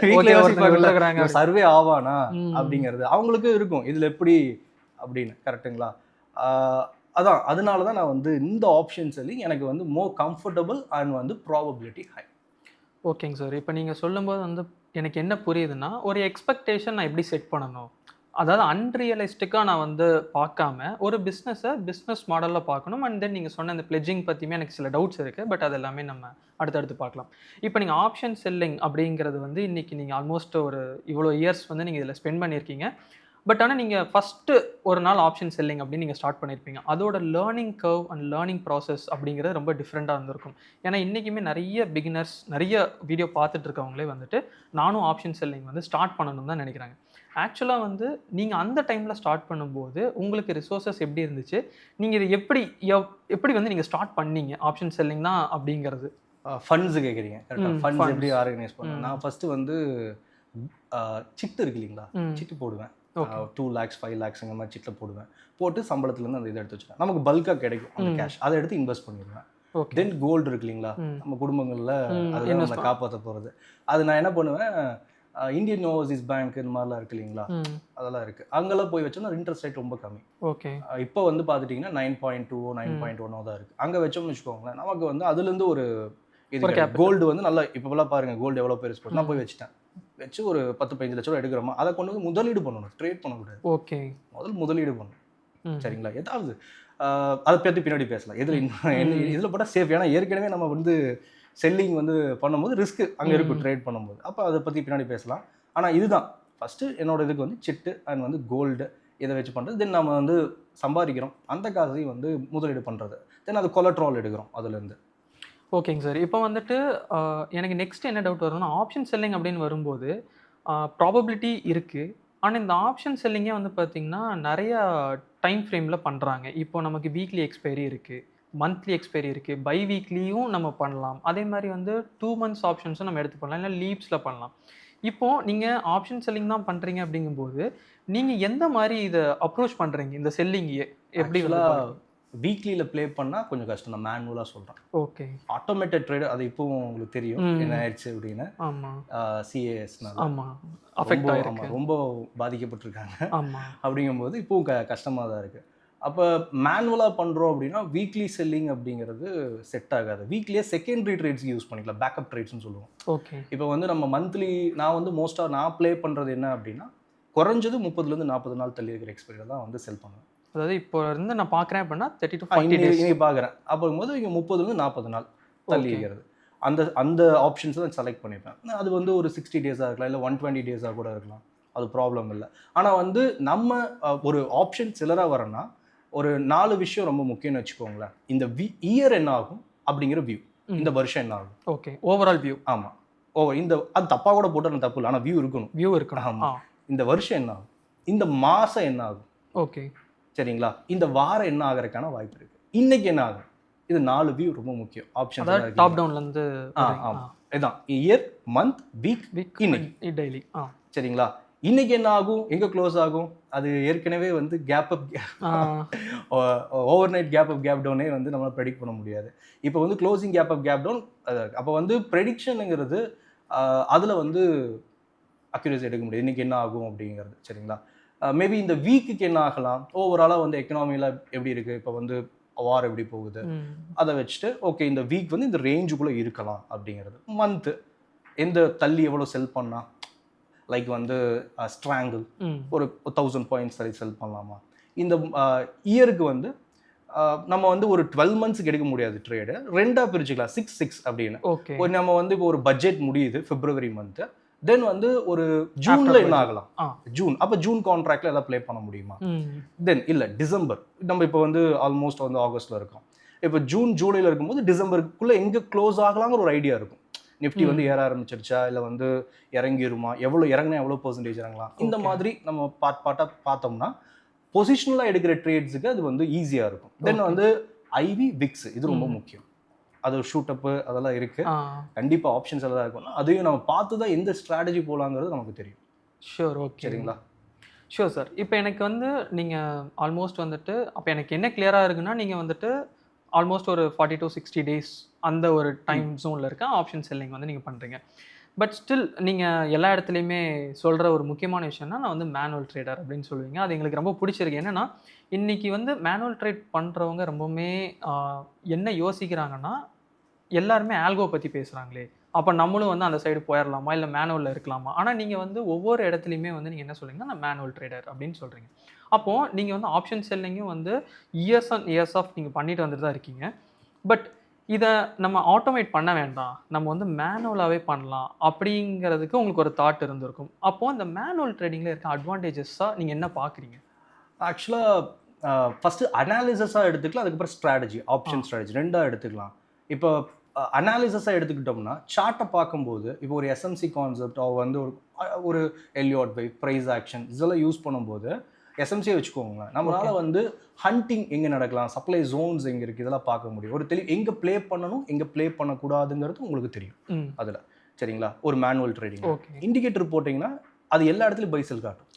சர்வே ஆவானா அப்படிங்கிறது அவங்களுக்கு இருக்கும், இதில் எப்படி அப்படின்னு. கரெக்டுங்களா? அதான் அதனால தான் நான் வந்து இந்த ஆப்ஷன் சொல்லி எனக்கு வந்து மோர் கம்ஃபர்டபுள் அண்ட் வந்து ப்ராபபிலிட்டி ஹை. ஓகேங்க சார். இப்போ நீங்கள் சொல்லும்போது வந்து எனக்கு என்ன புரியுதுன்னா, ஒரு எக்ஸ்பெக்டேஷன் நான் எப்படி செட் பண்ணணும், அதாவது அன்ரியலிஸ்டிக்காக நான் வந்து பார்க்காம ஒரு பிஸ்னஸ் மாடலில் பார்க்கணும். அண்ட் தென் நீங்கள் சொன்ன இந்த பிளெட்ஜிங் பற்றியுமே எனக்கு சில டவுட்ஸ் இருக்குது. பட் அது எல்லாமே நம்ம அடுத்தடுத்து பார்க்கலாம். இப்போ நீங்கள் ஆப்ஷன் செல்லிங் அப்படிங்கிறது வந்து இன்றைக்கி நீங்கள் ஆல்மோஸ்ட் ஒரு இவ்வளோ இயர்ஸ் வந்து நீங்கள் இதில் ஸ்பெண்ட் பண்ணியிருக்கீங்க. பட் ஆனால் நீங்கள் ஃபஸ்ட்டு ஒரு நாள் ஆப்ஷன் செல்லிங் அப்படின்னு நீங்கள் ஸ்டார்ட் பண்ணியிருப்பீங்க. அதோட learning curve and learning process அப்படிங்கிறது ரொம்ப டிஃப்ரெண்ட்டாக இருந்திருக்கும். ஏன்னா இன்றைக்குமே நிறைய பிகினர்ஸ், நிறைய வீடியோ பார்த்துட்டு இருக்கவங்களே வந்துட்டு நானும் ஆப்ஷன் செல்லிங் வந்து ஸ்டார்ட் பண்ணணும்னு தான் நினைக்கிறாங்க. ஆக்சுவலாக வந்து நீங்கள் அந்த டைமில் ஸ்டார்ட் பண்ணும்போது உங்களுக்கு ரிசோர்ஸஸ் எப்படி இருந்துச்சு, நீங்கள் இது எப்படி வந்து நீங்கள் ஸ்டார்ட் பண்ணீங்க ஆப்ஷன் செல்லிங் தான் அப்படிங்கிறது? ஃபண்ட்ஸு கேட்குறீங்க கரெக்டாக? ஃபண்ட்ஸ் எப்படி ஆர்கனைஸ் பண்ணேன் நான் ஃபஸ்ட்டு வந்து சிட்டு இருக்கு இல்லைங்களா, சிட்டு போடுவேன். 2 lakhs 5 lakhs இந்த மாதிரி சிட்டில் போடுவேன். போட்டு சம்பளத்துலேருந்து அந்த இதை எடுத்து வச்சுருவேன். நமக்கு பல்காக கிடைக்கும் அந்த கேஷ், அதை எடுத்து இன்வெஸ்ட் பண்ணிடுவேன். தென் கோல்டு இருக்கு இல்லைங்களா, நம்ம குடும்பங்களில் அதில் நம்ம காப்பாற்ற போகிறது. அது நான் என்ன பண்ணுவேன், இந்தியன் ஓவர்சீஸ் பேங்க் இந்த மாதிரிலாம் இருக்கு இல்லைங்களா, அதெல்லாம் இருக்குது. அங்கெல்லாம் போய் வச்சோம்னா இன்ட்ரெஸ்ட் ரேட் ரொம்ப கம்மி. ஓகே, இப்போ வந்து பார்த்துட்டிங்கன்னா 9.2 9.1 தான் இருக்குது. அங்கே வச்சோம்னு வச்சுக்கோங்களேன், நமக்கு வந்து அதுலேருந்து ஒரு இது கோல்டு வந்து நல்லா இப்போலாம் பாருங்கள் கோல்டு எவ்வளோ பெருசு போட்டு நான் போய் வச்சுட்டேன். வச்சு ஒரு 10-15 லட்ச ரூபா எடுக்கிறோமா, அதை கொண்டு வந்து முதலீடு பண்ணணும், ட்ரேட் பண்ணக்கூடாது. ஓகே, முதலீடு பண்ணணும். சரிங்களா? ஏதாவது அதை பற்றி பின்னாடி பேசலாம். இதில் போட்டால் சேஃப். ஏன்னா ஏற்கனவே நம்ம வந்து செல்லிங் வந்து பண்ணும்போது ரிஸ்க் அங்கே இருக்கும் ட்ரேட் பண்ணும்போது. அப்போ அதை பற்றி பின்னாடி பேசலாம். ஆனால் இதுதான் ஃபஸ்ட்டு என்னோட இதுக்கு வந்து சிட்டு அண்ட் வந்து கோல்டு இதை வச்சு பண்ணுறது. தென் நம்ம வந்து சம்பாதிக்கிறோம், அந்த காசையும் வந்து முதலீடு பண்ணுறது. தென் அது கொலட்ரால் எடுக்கிறோம் அதுலேருந்து. ஓகேங்க சார். இப்போ வந்துட்டு எனக்கு நெக்ஸ்ட் என்ன டவுட் வரும்னா, ஆப்ஷன் செல்லிங் அப்படின்னு வரும்போது ப்ராபபிலிட்டி இருக்குது. ஆனால் இந்த ஆப்ஷன் செல்லிங்கே வந்து பார்த்தீங்கன்னா நிறையா டைம் ஃப்ரேமில் பண்ணுறாங்க. இப்போ நமக்கு வீக்லி எக்ஸ்பைரி இருக்குது, மந்த்லி எக்ஸ்பைரி இருக்குது, பை வீக்லியும் நம்ம பண்ணலாம். அதே மாதிரி வந்து 2 மந்த்ஸ் ஆப்ஷன்ஸும் நம்ம எடுத்து பண்ணலாம், இல்லை லீவ்ஸில் பண்ணலாம். இப்போது நீங்கள் ஆப்ஷன் செல்லிங் தான் பண்ணுறீங்க அப்படிங்கும்போது நீங்கள் எந்த மாதிரி இதை அப்ரோச் பண்ணுறீங்க இந்த செல்லிங்கையே எப்படி? வீக்லியில் ப்ளே பண்ணால் கொஞ்சம் கஷ்டம். நான் மேனுவலாக சொல்கிறேன். ஓகே. ஆட்டோமேட்டட் ட்ரேடர் அது இப்போவும் உங்களுக்கு தெரியும் என்ன ஆயிடுச்சு அப்படின்னு. ஆமாம். சிஏஎஸ்னால ஆமாம் அஃபெக்ட் ஆகிருக்கு, ரொம்ப பாதிக்கப்பட்டிருக்காங்க. ஆமாம். அப்படிங்கும்போது இப்போவும் கஷ்டமாக தான் இருக்குது. அப்போ மேனுவலாக பண்ணுறோம் அப்படின்னா வீக்லி செல்லிங் அப்படிங்கிறது செட் ஆகாது. வீக்லியே செகண்டரி ட்ரேட்ஸ்க்கு யூஸ் பண்ணிக்கலாம், பேக்கப் ட்ரேட்ஸ்னு சொல்லுவோம். ஓகே. இப்போ வந்து நம்ம மந்த்லி நான் வந்து மோஸ்ட்டாக நான் ப்ளே பண்ணுறது என்ன அப்படின்னா, குறைஞ்சது 30லேருந்து 40 நாள் தள்ளி இருக்கிற எக்ஸ்பைரியில் தான் வந்து செல் பண்ணுவேன். அதாவது இப்போ இருந்து நான் பார்க்குறேன் அப்படின்னா 30 to 40 days இன்னைக்கு பார்க்குறேன். அப்போது இங்கே 30லேருந்து 40 நாள் தள்ளி இருக்கிறது. அந்த ஆப்ஷன்ஸ் தான் செலக்ட் பண்ணிப்பேன். அது வந்து ஒரு 60 டேஸாக இருக்கலாம், இல்லை 120 டேஸாக கூட இருக்கலாம். அது ப்ராப்ளம் இல்லை. ஆனால் வந்து நம்ம ஒரு ஆப்ஷன் செல்லராக வரேன்னா ஒரு 4 விஷயம் ரொம்ப முக்கியம்னு வச்சுக்கோங்களேன். இந்த இயர் என்ன ஆகும் அப்படிங்கிற வியூ, இந்த வருஷம் என்ன ஆகும். Okay, overall view. ஆமாம், அது தப்பாக கூட போட்டு தப்பு இல்லை, ஆனால் வியூ இருக்கணும். ஆமாம், இந்த வருஷம் என்ன ஆகும், இந்த மாதம் என்ன ஆகும். ஓகே, சரிங்களா? இந்த வாரம் என்ன ஆகிறதுக்கான வாய்ப்பு இருக்குது, இன்னைக்கு என்ன ஆகும். இது 4 வியூ ரொம்ப முக்கியம். ஆப்ஷன் டாப் டவுன்லேருந்து. ஆமாம், இதுதான் இயர், மந்த், வீக், இன்னைக்கு, டெய்லி. சரிங்களா? இன்னைக்கு என்ன ஆகும், எங்கே க்ளோஸ் ஆகும், அது ஏற்கனவே வந்து ஓவர் நைட் கேப் டவுனே வந்து நம்மளால் ப்ரெடிக்ட் பண்ண முடியாது. இப்போ வந்து க்ளோசிங் கேப் டவுன். அப்போ வந்து ப்ரெடிக்ஷனுங்கிறது அதில் வந்து அக்யூரேசி எடுக்க முடியாது, இன்னைக்கு என்ன ஆகும் அப்படிங்கிறது. சரிங்களா? மேபி இந்த வீக்குக்கு என்ன ஆகலாம், ஓவராலாக வந்து எக்கனாமியில் எப்படி இருக்குது, இப்போ வந்து வார் எப்படி போகுது, அதை வச்சுட்டு ஓகே இந்த வீக் வந்து இந்த ரேஞ்சுக்குள்ளே இருக்கலாம் அப்படிங்கிறது. மந்த்து எந்த தள்ளி எவ்வளோ செல் பண்ணால், லைக் வந்து ஸ்ட்ராங்கிள் ஒரு 1000 பாயிண்ட்ஸ் தள்ளி செல் பண்ணலாமா. இந்த இயருக்கு வந்து நம்ம வந்து ஒரு 12 மந்த்ஸுக்கு எடுக்க முடியாது ட்ரேடு, ரெண்டாக பிரிச்சுக்கலாம், 6 அப்படின்னு. ஒரு நம்ம வந்து இப்போ ஒரு பட்ஜெட் முடியுது பிப்ரவரி மந்த்து, தென் வந்து ஒரு ஜூன்ல என்ன ஆகலாம், ஜூன், அப்போ ஜூன் கான்ட்ராக்ட்ல எதாவது ப்ளே பண்ண முடியுமா. தென் இல்லை டிசம்பர், நம்ம இப்போ வந்து ஆல்மோஸ்ட் வந்து ஆகஸ்ட்ல இருக்கோம், இப்போ ஜூன் ஜூலையில் இருக்கும்போது டிசம்பருக்குள்ளே எங்கே க்ளோஸ் ஆகலாங்கிற ஒரு ஐடியா இருக்கும். நிஃப்டி வந்து ஏற ஆரம்பிச்சிருச்சா, இல்லை வந்து இறங்கிருமா, எவ்வளோ இறங்கினா எவ்வளோ பர்சன்டேஜ் இறங்கலாம், இந்த மாதிரி நம்ம பார்ட்டாக பார்த்தோம்னா பொசிஷனலாக எடுக்கிற ட்ரேட்ஸுக்கு அது வந்து ஈஸியாக இருக்கும். தென் வந்து ஐவி விக்ஸ் இது ரொம்ப முக்கியம். அது ஒரு ஷூட்டப்பு அதெல்லாம் இருக்குது, கண்டிப்பாக ஆப்ஷன்ஸ் எல்லாம் இருக்கும்னா அதையும் நம்ம பார்த்து தான் எந்த ஸ்ட்ராட்டஜி போகலாங்கிறது நமக்கு தெரியும். ஷூர், ஓகே, சரிங்களா? Sure sir. இப்போ எனக்கு வந்து நீங்கள் ஆல்மோஸ்ட் வந்துட்டு அப்போ எனக்கு என்ன கிளியராக இருக்குன்னா, நீங்கள் வந்துட்டு ஆல்மோஸ்ட் ஒரு 40 to 60 days அந்த ஒரு டைம் ஜோனில் இருக்க ஆப்ஷன் செல்லிங் வந்து நீங்கள் பண்ணுறீங்க. பட் ஸ்டில் நீங்கள் எல்லா இடத்துலையுமே சொல்கிற ஒரு முக்கியமான விஷயம்னா, நான் வந்து மேனுவல் ட்ரேடர் அப்படின்னு சொல்லுவீங்க. அது எங்களுக்கு ரொம்ப பிடிச்சிருக்கு. என்னென்னா இன்றைக்கி வந்து மேனுவல் ட்ரேட் பண்ணுறவங்க ரொம்பவுமே என்ன யோசிக்கிறாங்கன்னா, எல்லாருமே ஆல்கோ பற்றி பேசுகிறாங்களே, அப்போ நம்மளும் வந்து அந்த சைடு போயிடலாமா, இல்லை மேனுவலில் இருக்கலாமா. ஆனால் நீங்கள் வந்து ஒவ்வொரு இடத்துலையுமே வந்து நீங்கள் என்ன சொல்கிறீங்கன்னா, நான் மேனுவல் ட்ரேடர் அப்படின்னு சொல்கிறீங்க. அப்போது நீங்கள் வந்து ஆப்ஷன் செல்லிங்கும் வந்து இயர்ஸ் அண்ட் இயர்ஸ் ஆஃப் நீங்கள் பண்ணிட்டு வந்துட்டு தான் இருக்கீங்க. பட் இதை நம்ம ஆட்டோமேட் பண்ண வேண்டாம், நம்ம வந்து மேனுவலாகவே பண்ணலாம் அப்படிங்கிறதுக்கு உங்களுக்கு ஒரு தாட் இருந்திருக்கும். அப்போது இந்த மேனுவல் ட்ரேடிங்கில் இருக்க அட்வான்டேஜஸாக நீங்கள் என்ன பார்க்குறீங்க? ஆக்சுவலாக ஃபஸ்ட்டு அனாலிசிஸாக எடுத்துக்கலாம், அதுக்கப்புறம் ஸ்ட்ராட்டஜி, ஆப்ஷன் ஸ்ட்ராட்டஜி ரெண்டாக எடுத்துக்கலாம். இப்போ அனாலிசிஸாக எடுத்துக்கிட்டோம்னா சார்ட்டை பார்க்கும்போது இப்போ ஒரு எஸ்எம்சி கான்செப்ட் வந்து ஒரு எல்லியாட் பை ப்ரைஸ் ஆக்ஷன் இதெல்லாம் யூஸ் பண்ணும்போது எஸ்எம்சியை வச்சுக்கோங்க, நம்மளால் வந்து ஹண்டிங் எங்கே நடக்கலாம், சப்ளை ஜோன்ஸ் எங்கே இருக்குது, இதெல்லாம் பார்க்க முடியும். ஒரு எங்கே ப்ளே பண்ணணும் எங்கே ப்ளே பண்ணக்கூடாதுங்கிறது உங்களுக்கு தெரியும் அதில். சரிங்களா? ஒரு மேனுவல் ட்ரேடிங் இண்டிகேட்டர் போட்டிங்கன்னா அது எல்லா இடத்துலையும் பை செல் காட்டும்.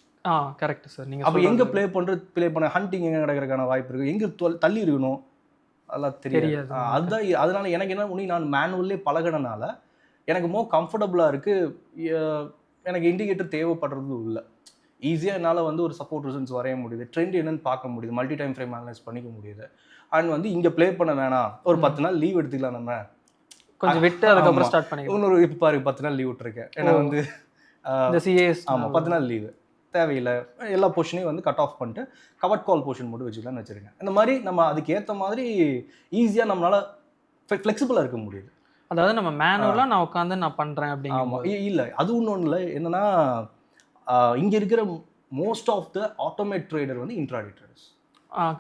Correct sir. நீங்கள் அப்போ எங்கே ப்ளே பண்ண ஹண்டிங் எங்கே நடக்கிறதுக்கான வாய்ப்பு இருக்குது, எங்கே தள்ளி இருக்கணும் அதெல்லாம் தெரியாது. அதுதான் அதனால எனக்கு என்ன பண்ணி நான் மேனுவல்லே பழகினால எனக்கு மோர் கம்ஃபர்டபுளாக இருக்குது. எனக்கு இண்டிகேட்டர் தேவைப்படுறது இல்லை, ஈஸியாக என்னால் வந்து ஒரு சப்போர்ட் ரிசல்ட்ஸ் வரைய முடியுது, ட்ரெண்ட் என்னன்னு பார்க்க முடியுது, மல்டி டைம் ஃப்ரேம் அனலைஸ் பண்ணிக்க முடியுது. அண்ட் வந்து இங்கே ப்ளே பண்ண வேணாம், ஒரு 10 நாள் லீவ் எடுத்துக்கலாம், நம்ம கொஞ்சம் விட்டு அதுக்கப்புறம் ஸ்டார்ட் பண்ணிக்கலாம். இன்னொரு இப்போ பாரு 10 நாள் லீவ் விட்டுருக்கேன், ஏன்னா வந்து இந்த சிஏஎஸ். ஆமாம் 10 நாள் லீவு. தேவையில்லை, எல்லா பொசிஷனையும் வந்து கட் ஆஃப் பண்ணிட்டு கவர்ட் கால் பொசிஷன் மட்டும் வச்சுக்கலாம்னு வச்சுருக்கேன். இந்த மாதிரி நம்ம அதுக்கு ஏற்ற மாதிரி ஈஸியாக நம்மளால் ஃப்ளெக்சிபிளாக இருக்க முடியுது. அதாவது நம்ம மேனுவலாக நான் உட்காந்து நான் பண்ணுறேன் ஆமாம். அப்படிங்கும்போது. இல்லை அது ஒன்றும் இல்லை. என்னென்னா இங்கே இருக்கிற most of the automate trader வந்து இன்ட்ராடே ட்ரேடர்ஸ்.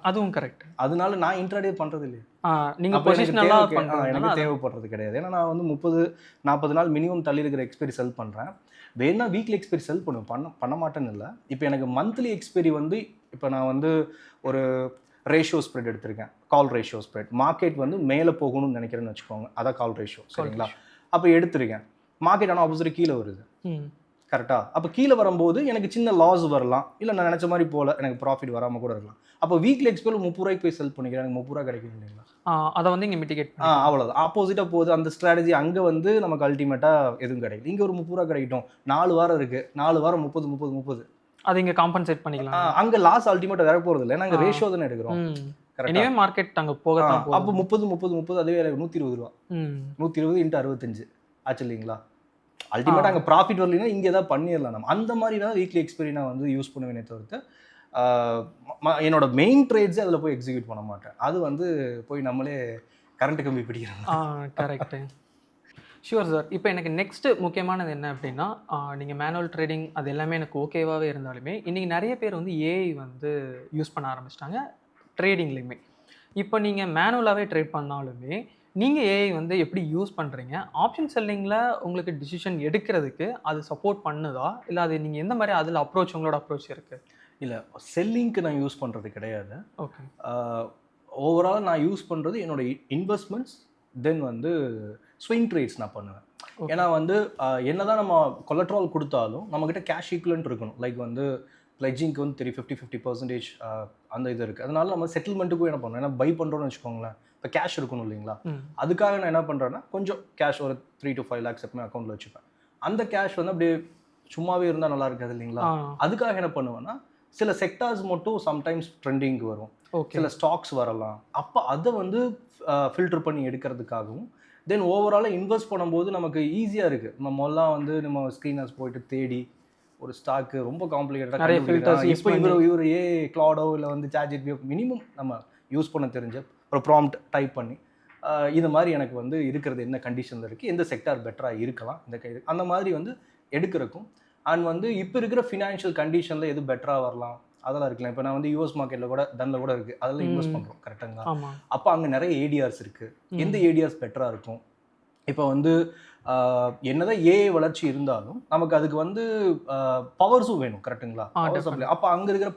அதுவும் கரெக்ட். அதனால நான் இன்ட்ராடே பண்ணுறது இல்லையா, நீங்கள் அப்போ எனக்கு பொசிஷனலாக எனக்கு தேவைப்படுறது கிடையாது. ஏன்னா நான் வந்து 30-40 நாள் மினிமம் தள்ளி இருக்கிற எக்ஸ்பைரி செல் பண்ணுறேன். வேணா வீக்லி எக்ஸ்பைரி செல் பண்ணுவேன், பண்ண மாட்டேன்னு இல்லை. இப்போ எனக்கு மந்த்லி எக்ஸ்பைரி வந்து இப்போ நான் வந்து ஒரு ரேஷியோ ஸ்ப்ரெட் எடுத்திருக்கேன், கால் ரேஷியோ ஸ்ப்ரெட். மார்க்கெட் வந்து மேலே போகணும்னு நினைக்கிறேன்னு வச்சுக்கோங்க, அதான் கால் ரேஷியோ, சரிங்களா? அப்போ எடுத்திருக்கேன், மார்க்கெட் ஆனால் ஆப்போசிட் கீழே வருது, கரெக்டாக? அப்போ கீழே வரும்போது எனக்கு சின்ன லாஸ் வரலாம், இல்லை நான் நினச்ச மாதிரி போல எனக்கு ப்ராஃபிட் வராமல் கூட இருக்கலாம். அப்போ வீக்லி எக்ஸ்பைரி 30 ரூபாய்க்கு போய் செல் பண்ணிக்கிறேன், எனக்கு 30 ரூபா கிடைக்கும் இல்லைங்களா? அதை வந்து இங்கே மிட்டிகேட் அவ்வளோதான். ஆப்போசிட்டாக போகுது அந்த ஸ்ட்ராட்டஜி. அங்கே வந்து நமக்கு அல்டிமேட்டாக எதுவும் கிடைக்கும். இங்கே ஒரு 30 ரூபா கிடைக்கட்டும், 4 வாரம் இருக்குது, 4 வாரம் 30 அதை இங்கே காம்பன்சேட் பண்ணிக்கலாம். அங்கே லாஸ் அல்டிமேட்டாக வர போகிறது இல்லை, நாங்கள் ரேஷியோ தானே எடுக்கிறோம். எனவே மார்க்கெட் அங்கே போகத்தான் போகுது. அப்போ 30 அதுவே 120 ரூபா, 120 × 65 ஆச்சு இல்லைங்களா? அல்டிமேட்டாக அங்கே ப்ராஃபிட் வரலைன்னா இங்கே தான் பண்ணிடலாம் நம்ம. அந்த மாதிரி தான் வீக்லி எக்ஸ்பெரி நான் வந்து யூஸ் பண்ணுவேனே தவிர்த்து என்னோட மெயின் ட்ரேட்ஸே அதில் போய் எக்ஸிக்யூட் பண்ண மாட்டேன். அது வந்து போய் நம்மளே கரண்ட் கம்பி பிடிக்கிறோம். கரெக்டு. Sure sir. இப்போ எனக்கு நெக்ஸ்ட்டு முக்கியமானது என்ன அப்படின்னா, நீங்கள் மேனுவல் ட்ரேடிங் அது எல்லாமே எனக்கு ஓகேவாகவே இருந்தாலுமே இன்றைக்கி நிறைய பேர் வந்து ஏஐ வந்து யூஸ் பண்ண ஆரம்பிச்சிட்டாங்க ட்ரேடிங்லேயுமே. இப்போ நீங்கள் மேனுவலாகவே ட்ரேட் பண்ணாலுமே நீங்கள் ஏஐ வந்து எப்படி யூஸ் பண்ணுறீங்க? ஆப்ஷன் செல்லிங்கில் உங்களுக்கு டிசிஷன் எடுக்கிறதுக்கு அது சப்போர்ட் பண்ணுதா, இல்லை அது நீங்கள் எந்த மாதிரி அதில் அப்ரோச் உங்களோட அப்ரோச் இருக்குது? இல்லை, செல்லிங்க்கு நான் யூஸ் பண்ணுறது கிடையாது. ஓகே. ஓவரால் நான் யூஸ் பண்ணுறது என்னோட இன்வெஸ்ட்மெண்ட்ஸ், தென் வந்து ஸ்விங் ட்ரேட்ஸ் நான் பண்ணுவேன். ஏன்னா வந்து என்னதான் நம்ம கொலட்ரால் கொடுத்தாலும் நம்மக்கிட்ட கேஷ் ஈக்குவலன்ட் இருக்கணும். லைக் வந்து பிளட்ஜிங்க்கு வந்து 50% அந்த இது இருக்குது. அதனால நம்ம செட்டில்மெண்ட்டுக்கும் என்ன பண்ணுவோம், ஏன்னா பை பண்ணுறோன்னு வச்சுக்கோங்களேன், இப்போ கேஷ் இருக்கணும் இல்லைங்களா? அதுக்காக நான் என்ன பண்ணுறேன்னா கொஞ்சம் கேஷ் ஒரு 3 to 5 lakhs எப்பவுமே அக்கௌண்ட்டில் வச்சுப்பேன். அந்த கேஷ் வந்து அப்படியே சும்மாவே இருந்தால் நல்லா இருக்காது இல்லைங்களா? அதுக்காக என்ன பண்ணுவேன்னா சில செக்டார்ஸ் மட்டும் சம்டைம்ஸ் ட்ரெண்டிங்க்கு வரும், சில ஸ்டாக்ஸ் வரலாம், அப்போ அதை வந்து ஃபில்டர் பண்ணி எடுக்கிறதுக்காகவும், தென் ஓவராலாக இன்வெஸ்ட் பண்ணும்போது நமக்கு ஈஸியாக இருக்குது. நம்மலாம் வந்து நம்ம ஸ்க்ரீனர்ஸ் போயிட்டு தேடி ஒரு ஸ்டாக்கு ரொம்ப காம்ப்ளிகேட்டடாக இப்போ இவர் கிளாடோ இல்லை வந்து சாட்ஜிபிஓ மினிமம் நம்ம யூஸ் பண்ண தெரிஞ்ச ஒரு ப்ராம்ப்ட் டைப் பண்ணி இது மாதிரி எனக்கு வந்து இருக்கிறது என்ன கண்டிஷனில் இருக்குது, எந்த செக்டார் பெட்டராக இருக்கலாம், அந்த மாதிரி வந்து எடுக்கிறக்கும். அண்ட் வந்து இப்போ இருக்கிற ஃபினான்ஷியல் கண்டிஷனில் எது பெட்டராக வரலாம் அதெல்லாம் இருக்கலாம். இப்போ நான் வந்து யூஎஸ் மார்க்கெட்டில் கூட தனில் கூட இருக்குது, அதெல்லாம் இன்வெஸ்ட் பண்ணுறோம், கரெக்டுங்களா? அப்போ அங்கே நிறைய ஏடிஆர்ஸ் இருக்குது, எந்த ஏடிஆர்ஸ் பெட்டராக இருக்கும். இப்போ வந்து என்னதான் ஏஐ வளர்ச்சி இருந்தாலும் நமக்கு அதுக்கு வந்து பவர்ஸும் வேணும், கரெக்டுங்களா? அப்போ அங்கே இருக்கிற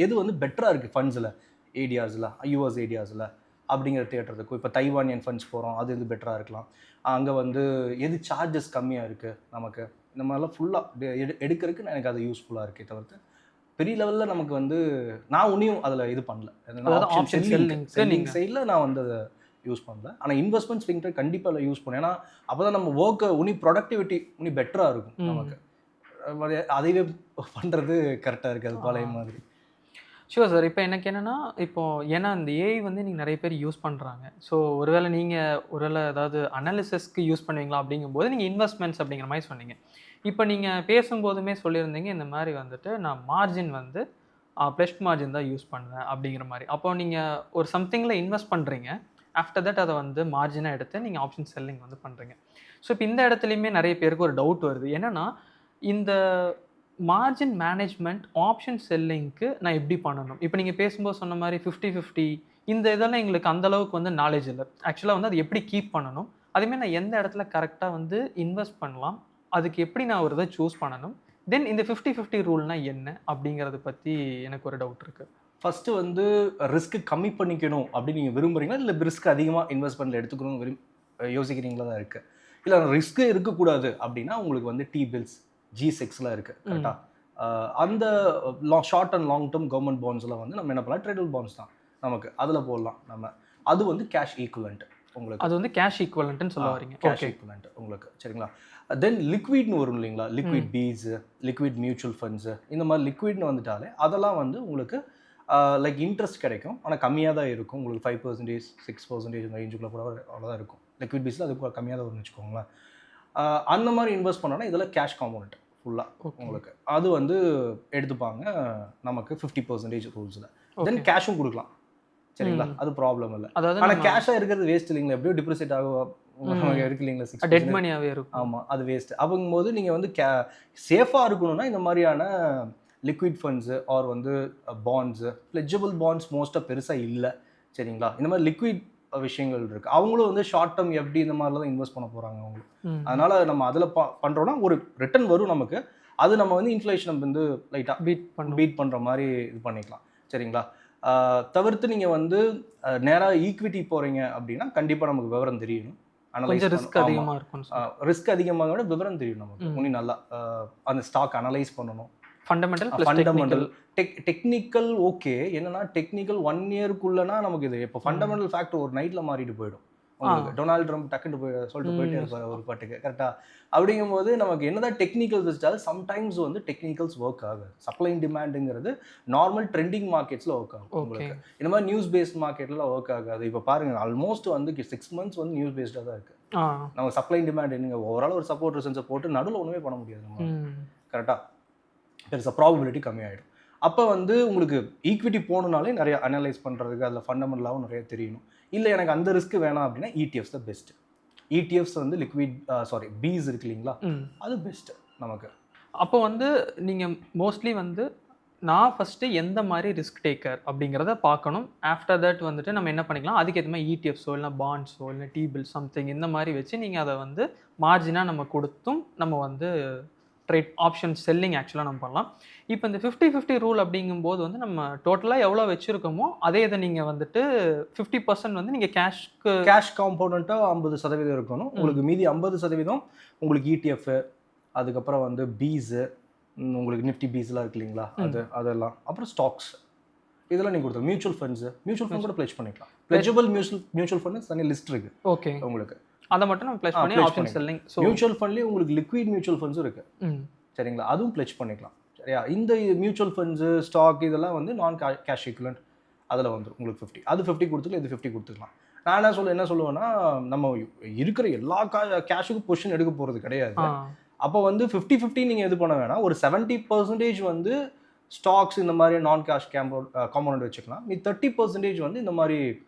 எது வந்து பெட்டராக இருக்குது ஃபண்ட்ஸில், ஏடிஆர்ஸில், யூஎஸ் ஏடிஆர்ஸில் அப்படிங்கிற தேட்டருக்கு. இப்போ தைவானியன் ஃபண்ட்ஸ் போகிறோம், அது எது பெட்டராக இருக்கலாம். அங்கே வந்து எது சார்ஜஸ் கம்மியாக இருக்குது நமக்கு, இந்த மாதிரிலாம் ஃபுல்லாக எடுக்கிறதுக்கு எனக்கு அது யூஸ்ஃபுல்லாக இருக்கே தவிர்த்து பெரிய லெவலில் நமக்கு வந்து நான் ஒன்றையும் அதில் இது பண்ணல. ஆப்ஷன் செல்லிங் சைடில் நான் வந்து அதை யூஸ் பண்ணல. ஆனால் இன்வெஸ்ட்மெண்ட் ஸ்விங் ட்ரேட் கண்டிப்பாக அதில் யூஸ் பண்ணேன். ஏன்னா அப்போ தான் நம்ம ஒர்க்கை ப்ரொடக்டிவிட்டி பெட்டராக இருக்கும் நமக்கு. அதையே பண்ணுறது கரெக்டாக இருக்காது பழைய மாதிரி. Sure sir. இப்போ எனக்கு என்னென்னா, இப்போது ஏன்னா இந்த ஏஐ வந்து நீங்கள் நிறைய பேர் யூஸ் பண்ணுறாங்க. ஸோ ஒருவேளை நீங்கள் ஏதாவது அனாலிசிஸ்க்கு யூஸ் பண்ணுவீங்களா அப்படிங்கும்போது நீங்கள் இன்வெஸ்ட்மெண்ட்ஸ் அப்படிங்கிற மாதிரி சொன்னீங்க. இப்போ நீங்கள் பேசும்போதுமே சொல்லியிருந்தீங்க இந்த மாதிரி வந்துட்டு நான் மார்ஜின் வந்து ப்ளஸ் மார்ஜின் தான் யூஸ் பண்ணுவேன் அப்படிங்கிற மாதிரி. அப்போ நீங்கள் ஒரு சம்திங்கில் இன்வெஸ்ட் பண்ணுறீங்க, ஆஃப்டர் தட் அதை வந்து மார்ஜினாக எடுத்து நீங்கள் ஆப்ஷன் செல்லிங் வந்து பண்ணுறீங்க. ஸோ இப்போ இந்த இடத்துலையுமே நிறைய பேருக்கு ஒரு டவுட் வருது. என்னென்னா இந்த மார்ஜின் மேனேஜ்மெண்ட் ஆப்ஷன் செல்லிங்க்கு நான் எப்படி பண்ணணும்? இப்போ நீங்கள் பேசும்போது சொன்ன மாதிரி 50-50 இந்த இதெல்லாம் எங்களுக்கு அந்தளவுக்கு வந்து நாலேஜ் இல்லை. ஆக்சுவலாக வந்து அது எப்படி கீப் பண்ணணும், அதுமாதிரி நான் எந்த இடத்துல கரெக்டாக வந்து இன்வெஸ்ட் பண்ணலாம், அதுக்கு எப்படி நான் ஒரு இதை சூஸ் பண்ணணும், தென் இந்த 50-50 ரூல்னால் என்ன அப்படிங்கிறத பற்றி எனக்கு ஒரு டவுட் இருக்குது. ஃபஸ்ட்டு வந்து ரிஸ்க்கு கம்மி பண்ணிக்கணும் அப்படின்னு நீங்கள் விரும்புகிறீங்களா, இல்லை ரிஸ்க் அதிகமாக இன்வெஸ்ட்மெண்ட்டில் எடுத்துக்கணும்னு யோசிக்கிறீங்களா தான் இருக்குது. இல்லை ரிஸ்க்கு இருக்கக்கூடாது அப்படின்னா உங்களுக்கு வந்து T-bills G6லாம் இருக்குது, கரெக்டாக? அந்த short and long term government பாண்ட்ஸில் வந்து நம்ம என்ன பண்ணலாம், ட்ரேடபிள் பாண்ட்ஸ் தான் நமக்கு, அதில் போடலாம் நம்ம. அது வந்து கேஷ் ஈக்குவலண்ட் உங்களுக்கு, அது வந்து கேஷ் ஈக்குவலண்ட்னு சொல்ல வரீங்க. கேஷ் ஈக்குவலண்ட் உங்களுக்கு, சரிங்களா? தென் லிக்விட்னு வரும் இல்லைங்களா, liquid fees, liquid mutual funds, இந்த மாதிரி லிக்விட்னு வந்துட்டாலே அதெல்லாம் வந்து உங்களுக்கு லைக் இன்ட்ரெஸ்ட் கிடைக்கும், ஆனால் கம்மியாக தான் இருக்கும். உங்களுக்கு 5%, 6% ரேஞ்சுக்குள்ளே கூட அவ்வளோதான் இருக்கும். லிக்விட் பீஸில் அது கம்மியாக தான் வரும்னு வச்சுக்கோங்களேன். அந்த மாதிரி இன்வெஸ்ட் பண்ணோன்னா இதெல்லாம் கேஷ் காம்பனண்ட் ஃபுல்லாக உங்களுக்கு அது வந்து எடுத்துப்பாங்க நமக்கு 50% ரூல்ஸில். தென் கேஷும் கொடுக்கலாம் சரிங்களா, அது ப்ராப்ளம் இல்லை. அதாவது ஆனால் கேஷாக இருக்கிறது வேஸ்ட் இல்லைங்களா, எப்படியோ டிப்ரிசியேட் ஆகும் இருக்கு இல்லைங்களா, டெட் மணியாகவே இருக்கும். ஆமாம், அது வேஸ்ட். அப்படிங்கும்போது நீங்கள் வந்து சேஃபாக இருக்கணும்னா இந்த மாதிரியான லிக்விட் ஃபண்ட்ஸு ஆர் வந்து பாண்ட்ஸு, ஃப்ளெக்சிபிள் பாண்ட்ஸ் மோஸ்ட்டாக பெருசாக இல்லை சரிங்களா. இந்த மாதிரி லிக்விட் விஷயங்கள் இருக்குது. அவங்களும் வந்து ஷார்ட் டேர்ம் எஃப்டி இந்த மாதிரிலாம் தான் இன்வெஸ்ட் பண்ண போகிறாங்க அவங்களும். அதனால் நம்ம அதில் பண்ணுறோன்னா ஒரு ரிட்டர்ன் வரும் நமக்கு. அது நம்ம வந்து இன்ஃப்ளேஷன் வந்து லைட்டாக பீட் பண்ணுற மாதிரி இது பண்ணிக்கலாம் சரிங்களா. தவிர்த்து நீங்கள் வந்து நேராக ஈக்விட்டி போகிறீங்க அப்படின்னா கண்டிப்பாக நமக்கு விவரம் தெரியணும். கொஞ்சம் ரிஸ்க் அதிகமாக இருக்கும். ரிஸ்க் அதிகமாக விட விவரம் தெரியும் நமக்கு. இன்னும் நல்லா அந்த ஸ்டாக் அனலைஸ் பண்ணணும். Fundamental technical okay. என்னன்னா டெக்னிக்கல் 1 இயருக்குள்ளனா நமக்கு இது இப்போ ஃபண்டமெண்டல் ஃபேக்ட் ஒரு நைட்டில் மாறிட்டு போயிடும் உங்களுக்கு. டொனால்டு ட்ரம்ப் டக்குன்னு சொல்லிட்டு போயிட்டே இருப்பார் ஒரு பாட்டுக்கு கரெக்டாக. அப்படிங்கும்போது நமக்கு என்னதான் டெக்னிக்கல் வச்சாலும் சம்டைம்ஸ் வந்து டெக்னிக்கல்ஸ் ஒர்க் ஆகாது. சப்ளை அண்ட் டிமாண்டுங்கிறது நார்மல் ட்ரெண்டிங் மார்க்கெட்ஸில் ஒர்க் ஆகும் உங்களுக்கு. இந்த மாதிரி நியூஸ் பேஸ்ட் மார்க்கெட்லாம் ஒர்க் ஆகாது. இப்போ பாருங்க ஆல்மோஸ்ட் வந்து 6 months வந்து நியூஸ் பேஸ்டாக தான் இருக்குது. நம்ம சப்ளை அண்ட் டிமாண்ட் என்னங்க ஓவரால் ஒரு சப்போர்ட் ரெசிஸ்டன்ஸை போட்டு நடுவில் ஒன்றுமே பண்ண முடியாது நம்ம கரெக்டாக. பெருசாக ப்ராபபிலிட்டி கம்மியாயிடும். அப்போ வந்து உங்களுக்கு ஈக்விட்டி போகணுனாலே நிறைய அனலைஸ் பண்ணுறதுக்கு அதில் ஃபண்டமெண்டலாகவும் நிறைய தெரியணும். இல்லை எனக்கு அந்த ரிஸ்க் வேணாம் அப்படின்னா இடிஎஃப்ஸ் தான் பெஸ்ட்டு. இடிஎஃப்ஸ் வந்து லிக்விட் பீஸ் இருக்கு இல்லைங்களா, அது பெஸ்ட்டு நமக்கு. அப்போ வந்து நீங்கள் மோஸ்ட்லி வந்து நான் ஃபஸ்ட்டு எந்த மாதிரி ரிஸ்க் டேக்கர் அப்படிங்கிறத பார்க்கணும். ஆஃப்டர் தட் வந்துட்டு நம்ம என்ன பண்ணிக்கலாம், அதுக்கேற்ற மாதிரி இடிஎஃப்ஸோ இல்லை பாண்ட்ஸோ இல்லை டிபில் சம்திங் இந்த மாதிரி வச்சு நீங்கள் அதை வந்து மார்ஜினாக நம்ம கொடுத்தும் நம்ம வந்து ட்ரேட் ஆப்ஷன் செல்லிங் ஆக்சுவலாக நம்ம பண்ணலாம். இப்போ இந்த 50-50 ரூல் அப்படிங்கும்போது வந்து நம்ம டோட்டலாக எவ்வளோ வச்சுருக்கோமோ அதே இதை நீங்கள் வந்துட்டு 50% வந்து நீங்கள் கேஷ் காம்பவுண்டாக 50% இருக்கணும். உங்களுக்கு மீதி 50% உங்களுக்கு இடிஎஃப், அதுக்கப்புறம் வந்து பீஸு, உங்களுக்கு நிஃப்டி பீஸ்லாம் இருக்கு இல்லைங்களா, அதெல்லாம் அப்புறம் ஸ்டாக்ஸ் இதெல்லாம் நீங்கள் கொடுத்துருங்க. மியூச்சுவல் ஃபண்ட் கூட பிளேஸ் பண்ணிக்கலாம். பிளெஜபிள் மியூச்சுவல் ஃபண்ட் தனி லிஸ்ட் இருக்குது ஓகே உங்களுக்கு. அதை மட்டும் நம்ம பிளேஸ் பண்ணி ஆப்ஷன் செல்லிங். மியூச்சுவல் ஃபண்ட்லேயே உங்களுக்கு லிக்விட் மியூச்சுவல் ஃபண்ட்ஸும் இருக்குது சரிங்களா, அதுவும் பிளேஸ் பண்ணிக்கலாம் சரியா. இந்த மியூச்சுவல் ஃபண்ட்ஸு ஸ்டாக் இதெல்லாம் வந்து நான் கேஷ் ஈக்குவலண்ட் அதில் வந்துடும் உங்களுக்கு 50. அது 50 கொடுத்துக்கலாம், இது 50 கொடுத்துக்கலாம். நான் என்ன சொல்லுவேன்னா நம்ம இருக்கிற எல்லா கேஷுக்கும் பொசிஷன் எடுக்க போகிறது கிடையாது. அப்போ வந்து 50-50 நீங்கள் இது பண்ண வேணாம். ஒரு 70% வந்து ஸ்டாக்ஸ் இந்த மாதிரி நான் கேஷ் காம்பவுண்ட் வச்சுக்கலாம். மீ 30% வந்து இந்த மாதிரி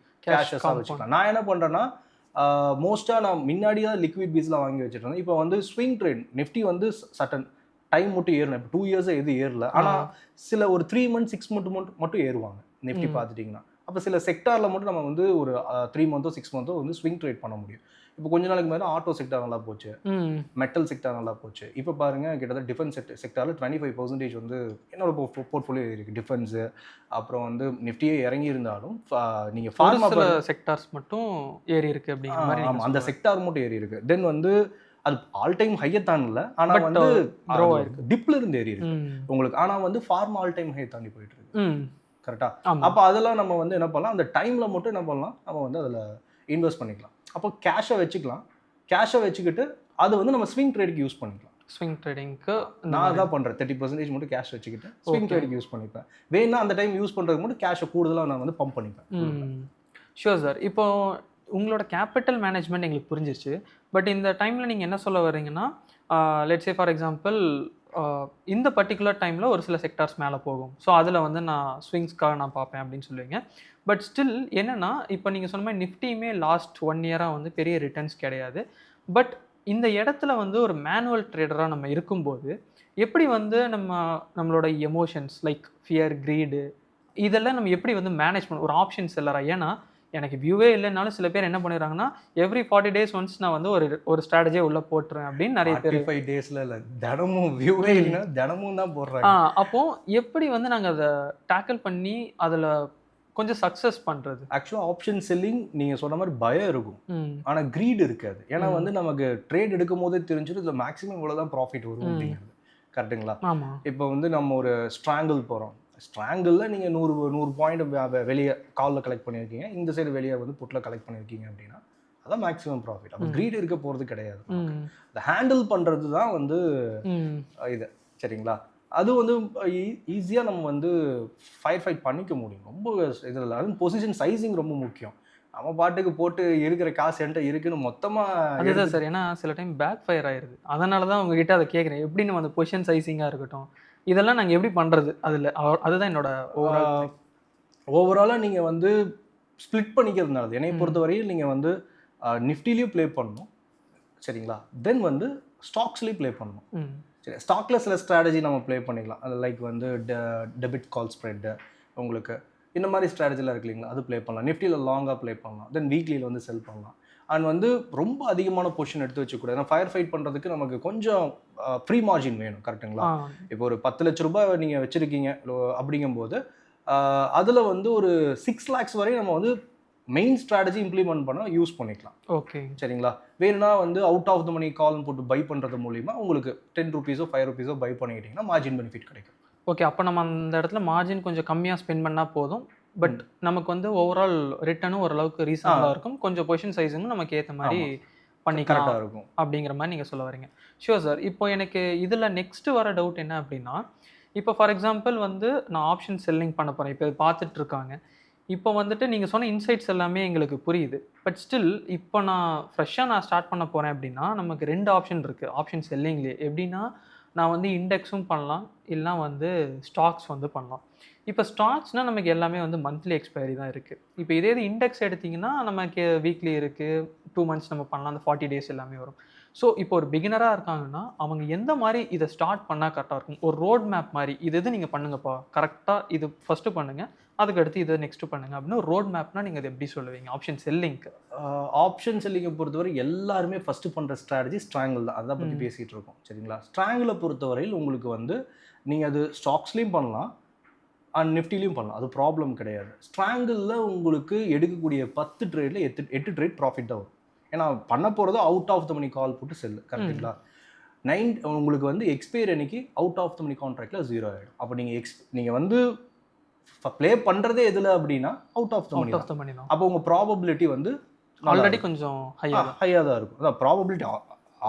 கேஷஸாக வச்சுக்கலாம். நான் என்ன பண்ணுறேன்னா மோஸ்ட்டாக நான் முன்னாடி தான் லிக்விட் பீஸ்லாம் வாங்கி வச்சுருந்தேன். இப்போ வந்து ஸ்விங் ட்ரேட் நிஃப்டி வந்து சட்டன் டைம் மட்டும் ஏறணும். இப்போ 2 இயர்ஸாக எது ஏறல. ஆனால் சில ஒரு 3 months 6 months மட்டும் ஏறுவாங்க நிஃப்டி பார்த்துட்டிங்கன்னா. அப்போ சில செக்டாரில் மட்டும் நம்ம வந்து ஒரு 3 months 6 months வந்து ஸ்விங் ட்ரேட் பண்ண முடியும். இப்போ கொஞ்ச நாளைக்கு மேலே ஆட்டோ செக்டார் நல்லா போச்சு, மெட்டல் செக்டார் நல்லா போச்சு. இப்போ பாருங்கள் கிட்டத்தட்ட டிஃபென்ஸ் செக்டாரில் 25% வந்து என்னோட போர்ட்ஃபோலியோ இருக்குது. டிஃபென்ஸு அப்புறம் வந்து நிஃப்டியே இறங்கி இருந்தாலும் நீங்கள் ஃபார்மா செக்டார்ஸ் மட்டும் ஏறி இருக்குது அப்படிங்கிற மாதிரி. ஆமாம், அந்த செக்டார் மட்டும் ஏறி இருக்குது. தென் வந்து அது ஆல் டைம் ஹையை தாண்டல, ஆனால் வந்து டிப்ல இருந்து ஏறி இருக்கு உங்களுக்கு. ஆனால் வந்து ஃபார்மா ஆல் டைம் ஹை தாண்டி போயிட்டு இருக்கு கரெக்டாக. அப்போ அதெல்லாம் நம்ம வந்து என்ன பண்ணலாம், அந்த டைமில் மட்டும் என்ன பண்ணலாம், நம்ம வந்து அதில் இன்வெஸ்ட் பண்ணிக்கலாம். அப்போ கேஷை வச்சுக்கிட்டு அது வந்து நம்ம ஸ்விங் ட்ரேடுக்கு யூஸ் பண்ணிக்கலாம். ஸ்விங் ட்ரேடிங்க்கு நான் தான் பண்ணுறேன். 30% மட்டும் கேஷ் வச்சுக்கிட்டு ஸ்விங் ட்ரேடுக்கு யூஸ் பண்ணிப்பேன். வேணா அந்த டைம் யூஸ் பண்ணுறதுக்கு மட்டும் கேஷை கூடுதலாக நான் வந்து பம்ப் பண்ணிப்பேன். Sure sir. இப்போ உங்களோட கேபிட்டல் மேனேஜ்மெண்ட் எங்களுக்கு புரிஞ்சிருச்சு. பட் இந்த டைமில் நீங்கள் என்ன சொல்ல வர்றீங்கன்னா, லெட்ஸ் சே ஃபார் எக்ஸாம்பிள் இந்த பர்டிகுலர் டைமில் ஒரு சில செக்டார்ஸ் மேலே போகும், ஸோ அதில் வந்து நான் ஸ்விங்ஸ்க்காக நான் பார்ப்பேன் அப்படின்னு சொல்லுவீங்க. பட் ஸ்டில் என்னென்னா, இப்போ நீங்கள் சொன்ன மாதிரி நிஃப்டியுமே லாஸ்ட் 1 இயராக வந்து பெரிய ரிட்டர்ன்ஸ் கிடையாது. பட் இந்த இடத்துல வந்து ஒரு மேனுவல் ட்ரேடராக நம்ம இருக்கும்போது எப்படி வந்து நம்மளோட எமோஷன்ஸ் லைக் ஃபியர், க்ரீடு இதெல்லாம் நம்ம எப்படி வந்து மேனேஜ் பண்ண ஒரு ஆப்ஷன் செல்லராக? ஏன்னா எனக்கு வியூவே இல்லைனாலும் சில பேர் என்ன பண்ணிடுறாங்கன்னா, எவ்ரி 40 days ஒன்ஸ் நான் வந்து ஒரு ஸ்ட்ராட்டஜியை உள்ளே போட்டுறேன் அப்படின்னு நிறைய பேர். 5 daysல இல்லை, தினமும் வியூவே இல்லைன்னா தினமும் தான் போடுறாங்க. அப்போது எப்படி வந்து நாங்கள் அதை டேக்கிள் பண்ணி அதில் கொஞ்சம் சக்ஸஸ் பண்ணுறது? ஆக்சுவலாக ஆப்ஷன் செல்லிங் நீங்கள் சொன்ன மாதிரி பயம் இருக்கும், ஆனால் க்ரீட் இருக்காது. ஏன்னா வந்து நமக்கு ட்ரேட் எடுக்கும் போதே தெரிஞ்சிடும் இதில் மேக்ஸிமம் இவ்வளோ தான் ப்ராஃபிட் வரும் அப்படிங்கிறது. கரெக்டுங்களா? இப்போ வந்து நம்ம ஒரு ஸ்ட்ராங்கிள் போகிறோம், ஸ்ட்ராங்கிளில் நீங்கள் 100 பாயிண்ட் வெளியே காலில் கலெக்ட் பண்ணியிருக்கீங்க, இந்த சைடு வெளியே வந்து புட்டில் கலெக்ட் பண்ணியிருக்கீங்க அப்படின்னா அதான் மேக்ஸிமம் ப்ராஃபிட். அப்போ க்ரீட் இருக்க போகிறது கிடையாது. அதை ஹேண்டில் பண்ணுறது தான் வந்து இது சரிங்களா. அது வந்து ஈஸியாக நம்ம வந்து ஃபைட் பண்ணிக்க முடியும். ரொம்ப இதில் அதுவும் பொசிஷன் சைஸிங் ரொம்ப முக்கியம். நம்ம பாட்டுக்கு போட்டு இருக்கிற காசு என்கிட்ட இருக்குன்னு மொத்தமாக அதுதான் சார். ஏன்னா சில டைம் பேக் ஃபயர் ஆயிருது. அதனால தான் உங்ககிட்ட அதை கேட்குறேன். எப்படி நம்ம அந்த பொசிஷன் சைசிங்காக இருக்கட்டும், இதெல்லாம் நாங்கள் எப்படி பண்ணுறது அதில்? அதுதான் என்னோட ஓவரால். ஓவராலாக நீங்கள் வந்து ஸ்ப்ளிட் பண்ணிக்கிறதுனால என்னை பொறுத்தவரையில் நீங்கள் வந்து நிஃப்டிலையும் ப்ளே பண்ணணும், சரிங்களா? தென் வந்து ஸ்டாக்ஸ்லேயும் ப்ளே பண்ணணும். சரி, ஸ்டாக்கில் சில ஸ்ட்ராட்டஜி நம்ம ப்ளே பண்ணிக்கலாம். அது லைக் வந்து டெபிட் கால் ஸ்ப்ரெட்டு உங்களுக்கு இந்த மாதிரி ஸ்ட்ராட்டஜிலாம் இருக்கு இல்லைங்களா, அது ப்ளே பண்ணலாம். நிஃப்டியில் லாங்காக ப்ளே பண்ணலாம். தென் வீக்லியில் வந்து செல் பண்ணலாம். அண்ட் வந்து ரொம்ப அதிகமான பொசிஷன் எடுத்து வச்சுக்கூடாது. ஏன்னா ஃபயர் ஃபைட் பண்ணுறதுக்கு நமக்கு கொஞ்சம் ஃப்ரீ மார்ஜின் வேணும், கரெக்டுங்களா? இப்போ ஒரு 10 லட்ச ரூபாய் நீங்கள் வச்சுருக்கீங்க அப்படிங்கும்போது அதில் வந்து ஒரு 6 lakhs வரை நம்ம வந்து மெயின் ஸ்ட்ராட்டஜி இம்ப்ளிமெண்ட் பண்ண யூஸ் பண்ணிக்கலாம். ஓகே, சரிங்களா? வேணும்னா வந்து அவுட் ஆஃப் த மணி கால்னு போட்டு பை பண்ணுறது மூலிமா உங்களுக்கு 10 rupees 5 rupees பை பண்ணிக்கிட்டிங்கன்னா மார்ஜின் பெனிஃபிட் கிடைக்கும். ஓகே. அப்போ நம்ம அந்த இடத்துல மார்ஜின் கொஞ்சம் கம்மியாக ஸ்பெண்ட் பண்ணால் போதும். பட் நமக்கு வந்து ஓவரால் ரிட்டர்னும் ஓரளவுக்கு ரீசனபிளாக இருக்கும். கொஞ்சம் பொசிஷன் சைஸும் நமக்கு ஏற்ற மாதிரி பண்ணிக்கலாம் கரெக்டாக இருக்கும் அப்படிங்கிற மாதிரி நீங்கள் சொல்ல வரீங்க. Sure sir. இப்போ எனக்கு இதில் நெக்ஸ்ட்டு வர டவுட் என்ன அப்படின்னா, இப்போ ஃபார் எக்ஸாம்பிள் வந்து நான் ஆப்ஷன் செல்லிங் பண்ண போகிறேன். இப்போ பார்த்துட்டு இருக்காங்க. இப்போ வந்துட்டு நீங்கள் சொன்ன இன்சைட்ஸ் எல்லாமே எங்களுக்கு புரியுது. பட் ஸ்டில் இப்போ நான் ஃப்ரெஷ்ஷாக ஸ்டார்ட் பண்ண போகிறேன் அப்படின்னா, நமக்கு 2 ஆப்ஷன் இருக்குது ஆப்ஷன் செல்லிங்லேயே. எப்படின்னா, நான் வந்து இண்டெக்ஸும் பண்ணலாம், இல்லைனா வந்து ஸ்டாக்ஸ் வந்து பண்ணலாம். இப்போ ஸ்டாக்ஸ்னால் நமக்கு எல்லாமே வந்து மந்த்லி எக்ஸ்பைரி தான் இருக்குது. இப்போ இதே இது இண்டெக்ஸ் எடுத்திங்கன்னா நமக்கு வீக்லி இருக்குது, 2 months நம்ம பண்ணலாம், அந்த 40 days எல்லாமே வரும். ஸோ இப்போ ஒரு பிகினராக இருக்காங்கன்னா அவங்க எந்த மாதிரி இதை ஸ்டார்ட் பண்ணால் கரெக்டாக இருக்கும்? ஒரு ரோட் மேப் மாதிரி, இது நீங்கள் பண்ணுங்கப்பா, கரெக்டாக இது ஃபஸ்ட்டு பண்ணுங்கள், அதுக்கு அடுத்து இதை நெக்ஸ்ட்டு பண்ணுங்கள் அப்படின்னு ஒரு ரோட் மேப்னா நீங்கள் அதை எப்படி சொல்லுவீங்க ஆப்ஷன் செல்லிங்க்கு? ஆப்ஷன் செல்லிங்கை பொறுத்தவரை எல்லாருமே ஃபஸ்ட்டு பண்ணுற ஸ்ட்ராட்டஜி ஸ்ட்ராங்கிள் தான். அதை பற்றி பேசிகிட்டு இருக்கோம், சரிங்களா? ஸ்ட்ராங்கிளை பொறுத்தவரையில் உங்களுக்கு வந்து நீங்கள் அது ஸ்டாக்ஸ்லேயும் பண்ணலாம் அண்ட் நிஃப்டிலையும் பண்ணலாம், அது ப்ராப்ளம் கிடையாது. ஸ்ட்ராங்கிளில் உங்களுக்கு எடுக்கக்கூடிய 10 ட்ரேடில் 8 ட்ரேட் ப்ராஃபிட் தான் வரும். ஏன்னா பண்ண போகிறது அவுட் ஆஃப் த மணி கால் போட்டு செல்லு, கரெக்டுங்களா? 9 உங்களுக்கு வந்து எக்ஸ்பைரி அன்னைக்கு அவுட் ஆஃப் த மணி கான்ட்ராக்டில் 0 ஆகிடும். அப்போ நீங்கள் வந்து ப்ளே பண்ணுறதே எதில் அப்படின்னா அவுட் ஆஃப் த மணி தான். அப்போ உங்கள் ப்ராபபிலிட்டி வந்து ஆல்ரெடி கொஞ்சம் ஹையாக தான் இருக்கும். அதான் ப்ராபபிலிட்டி.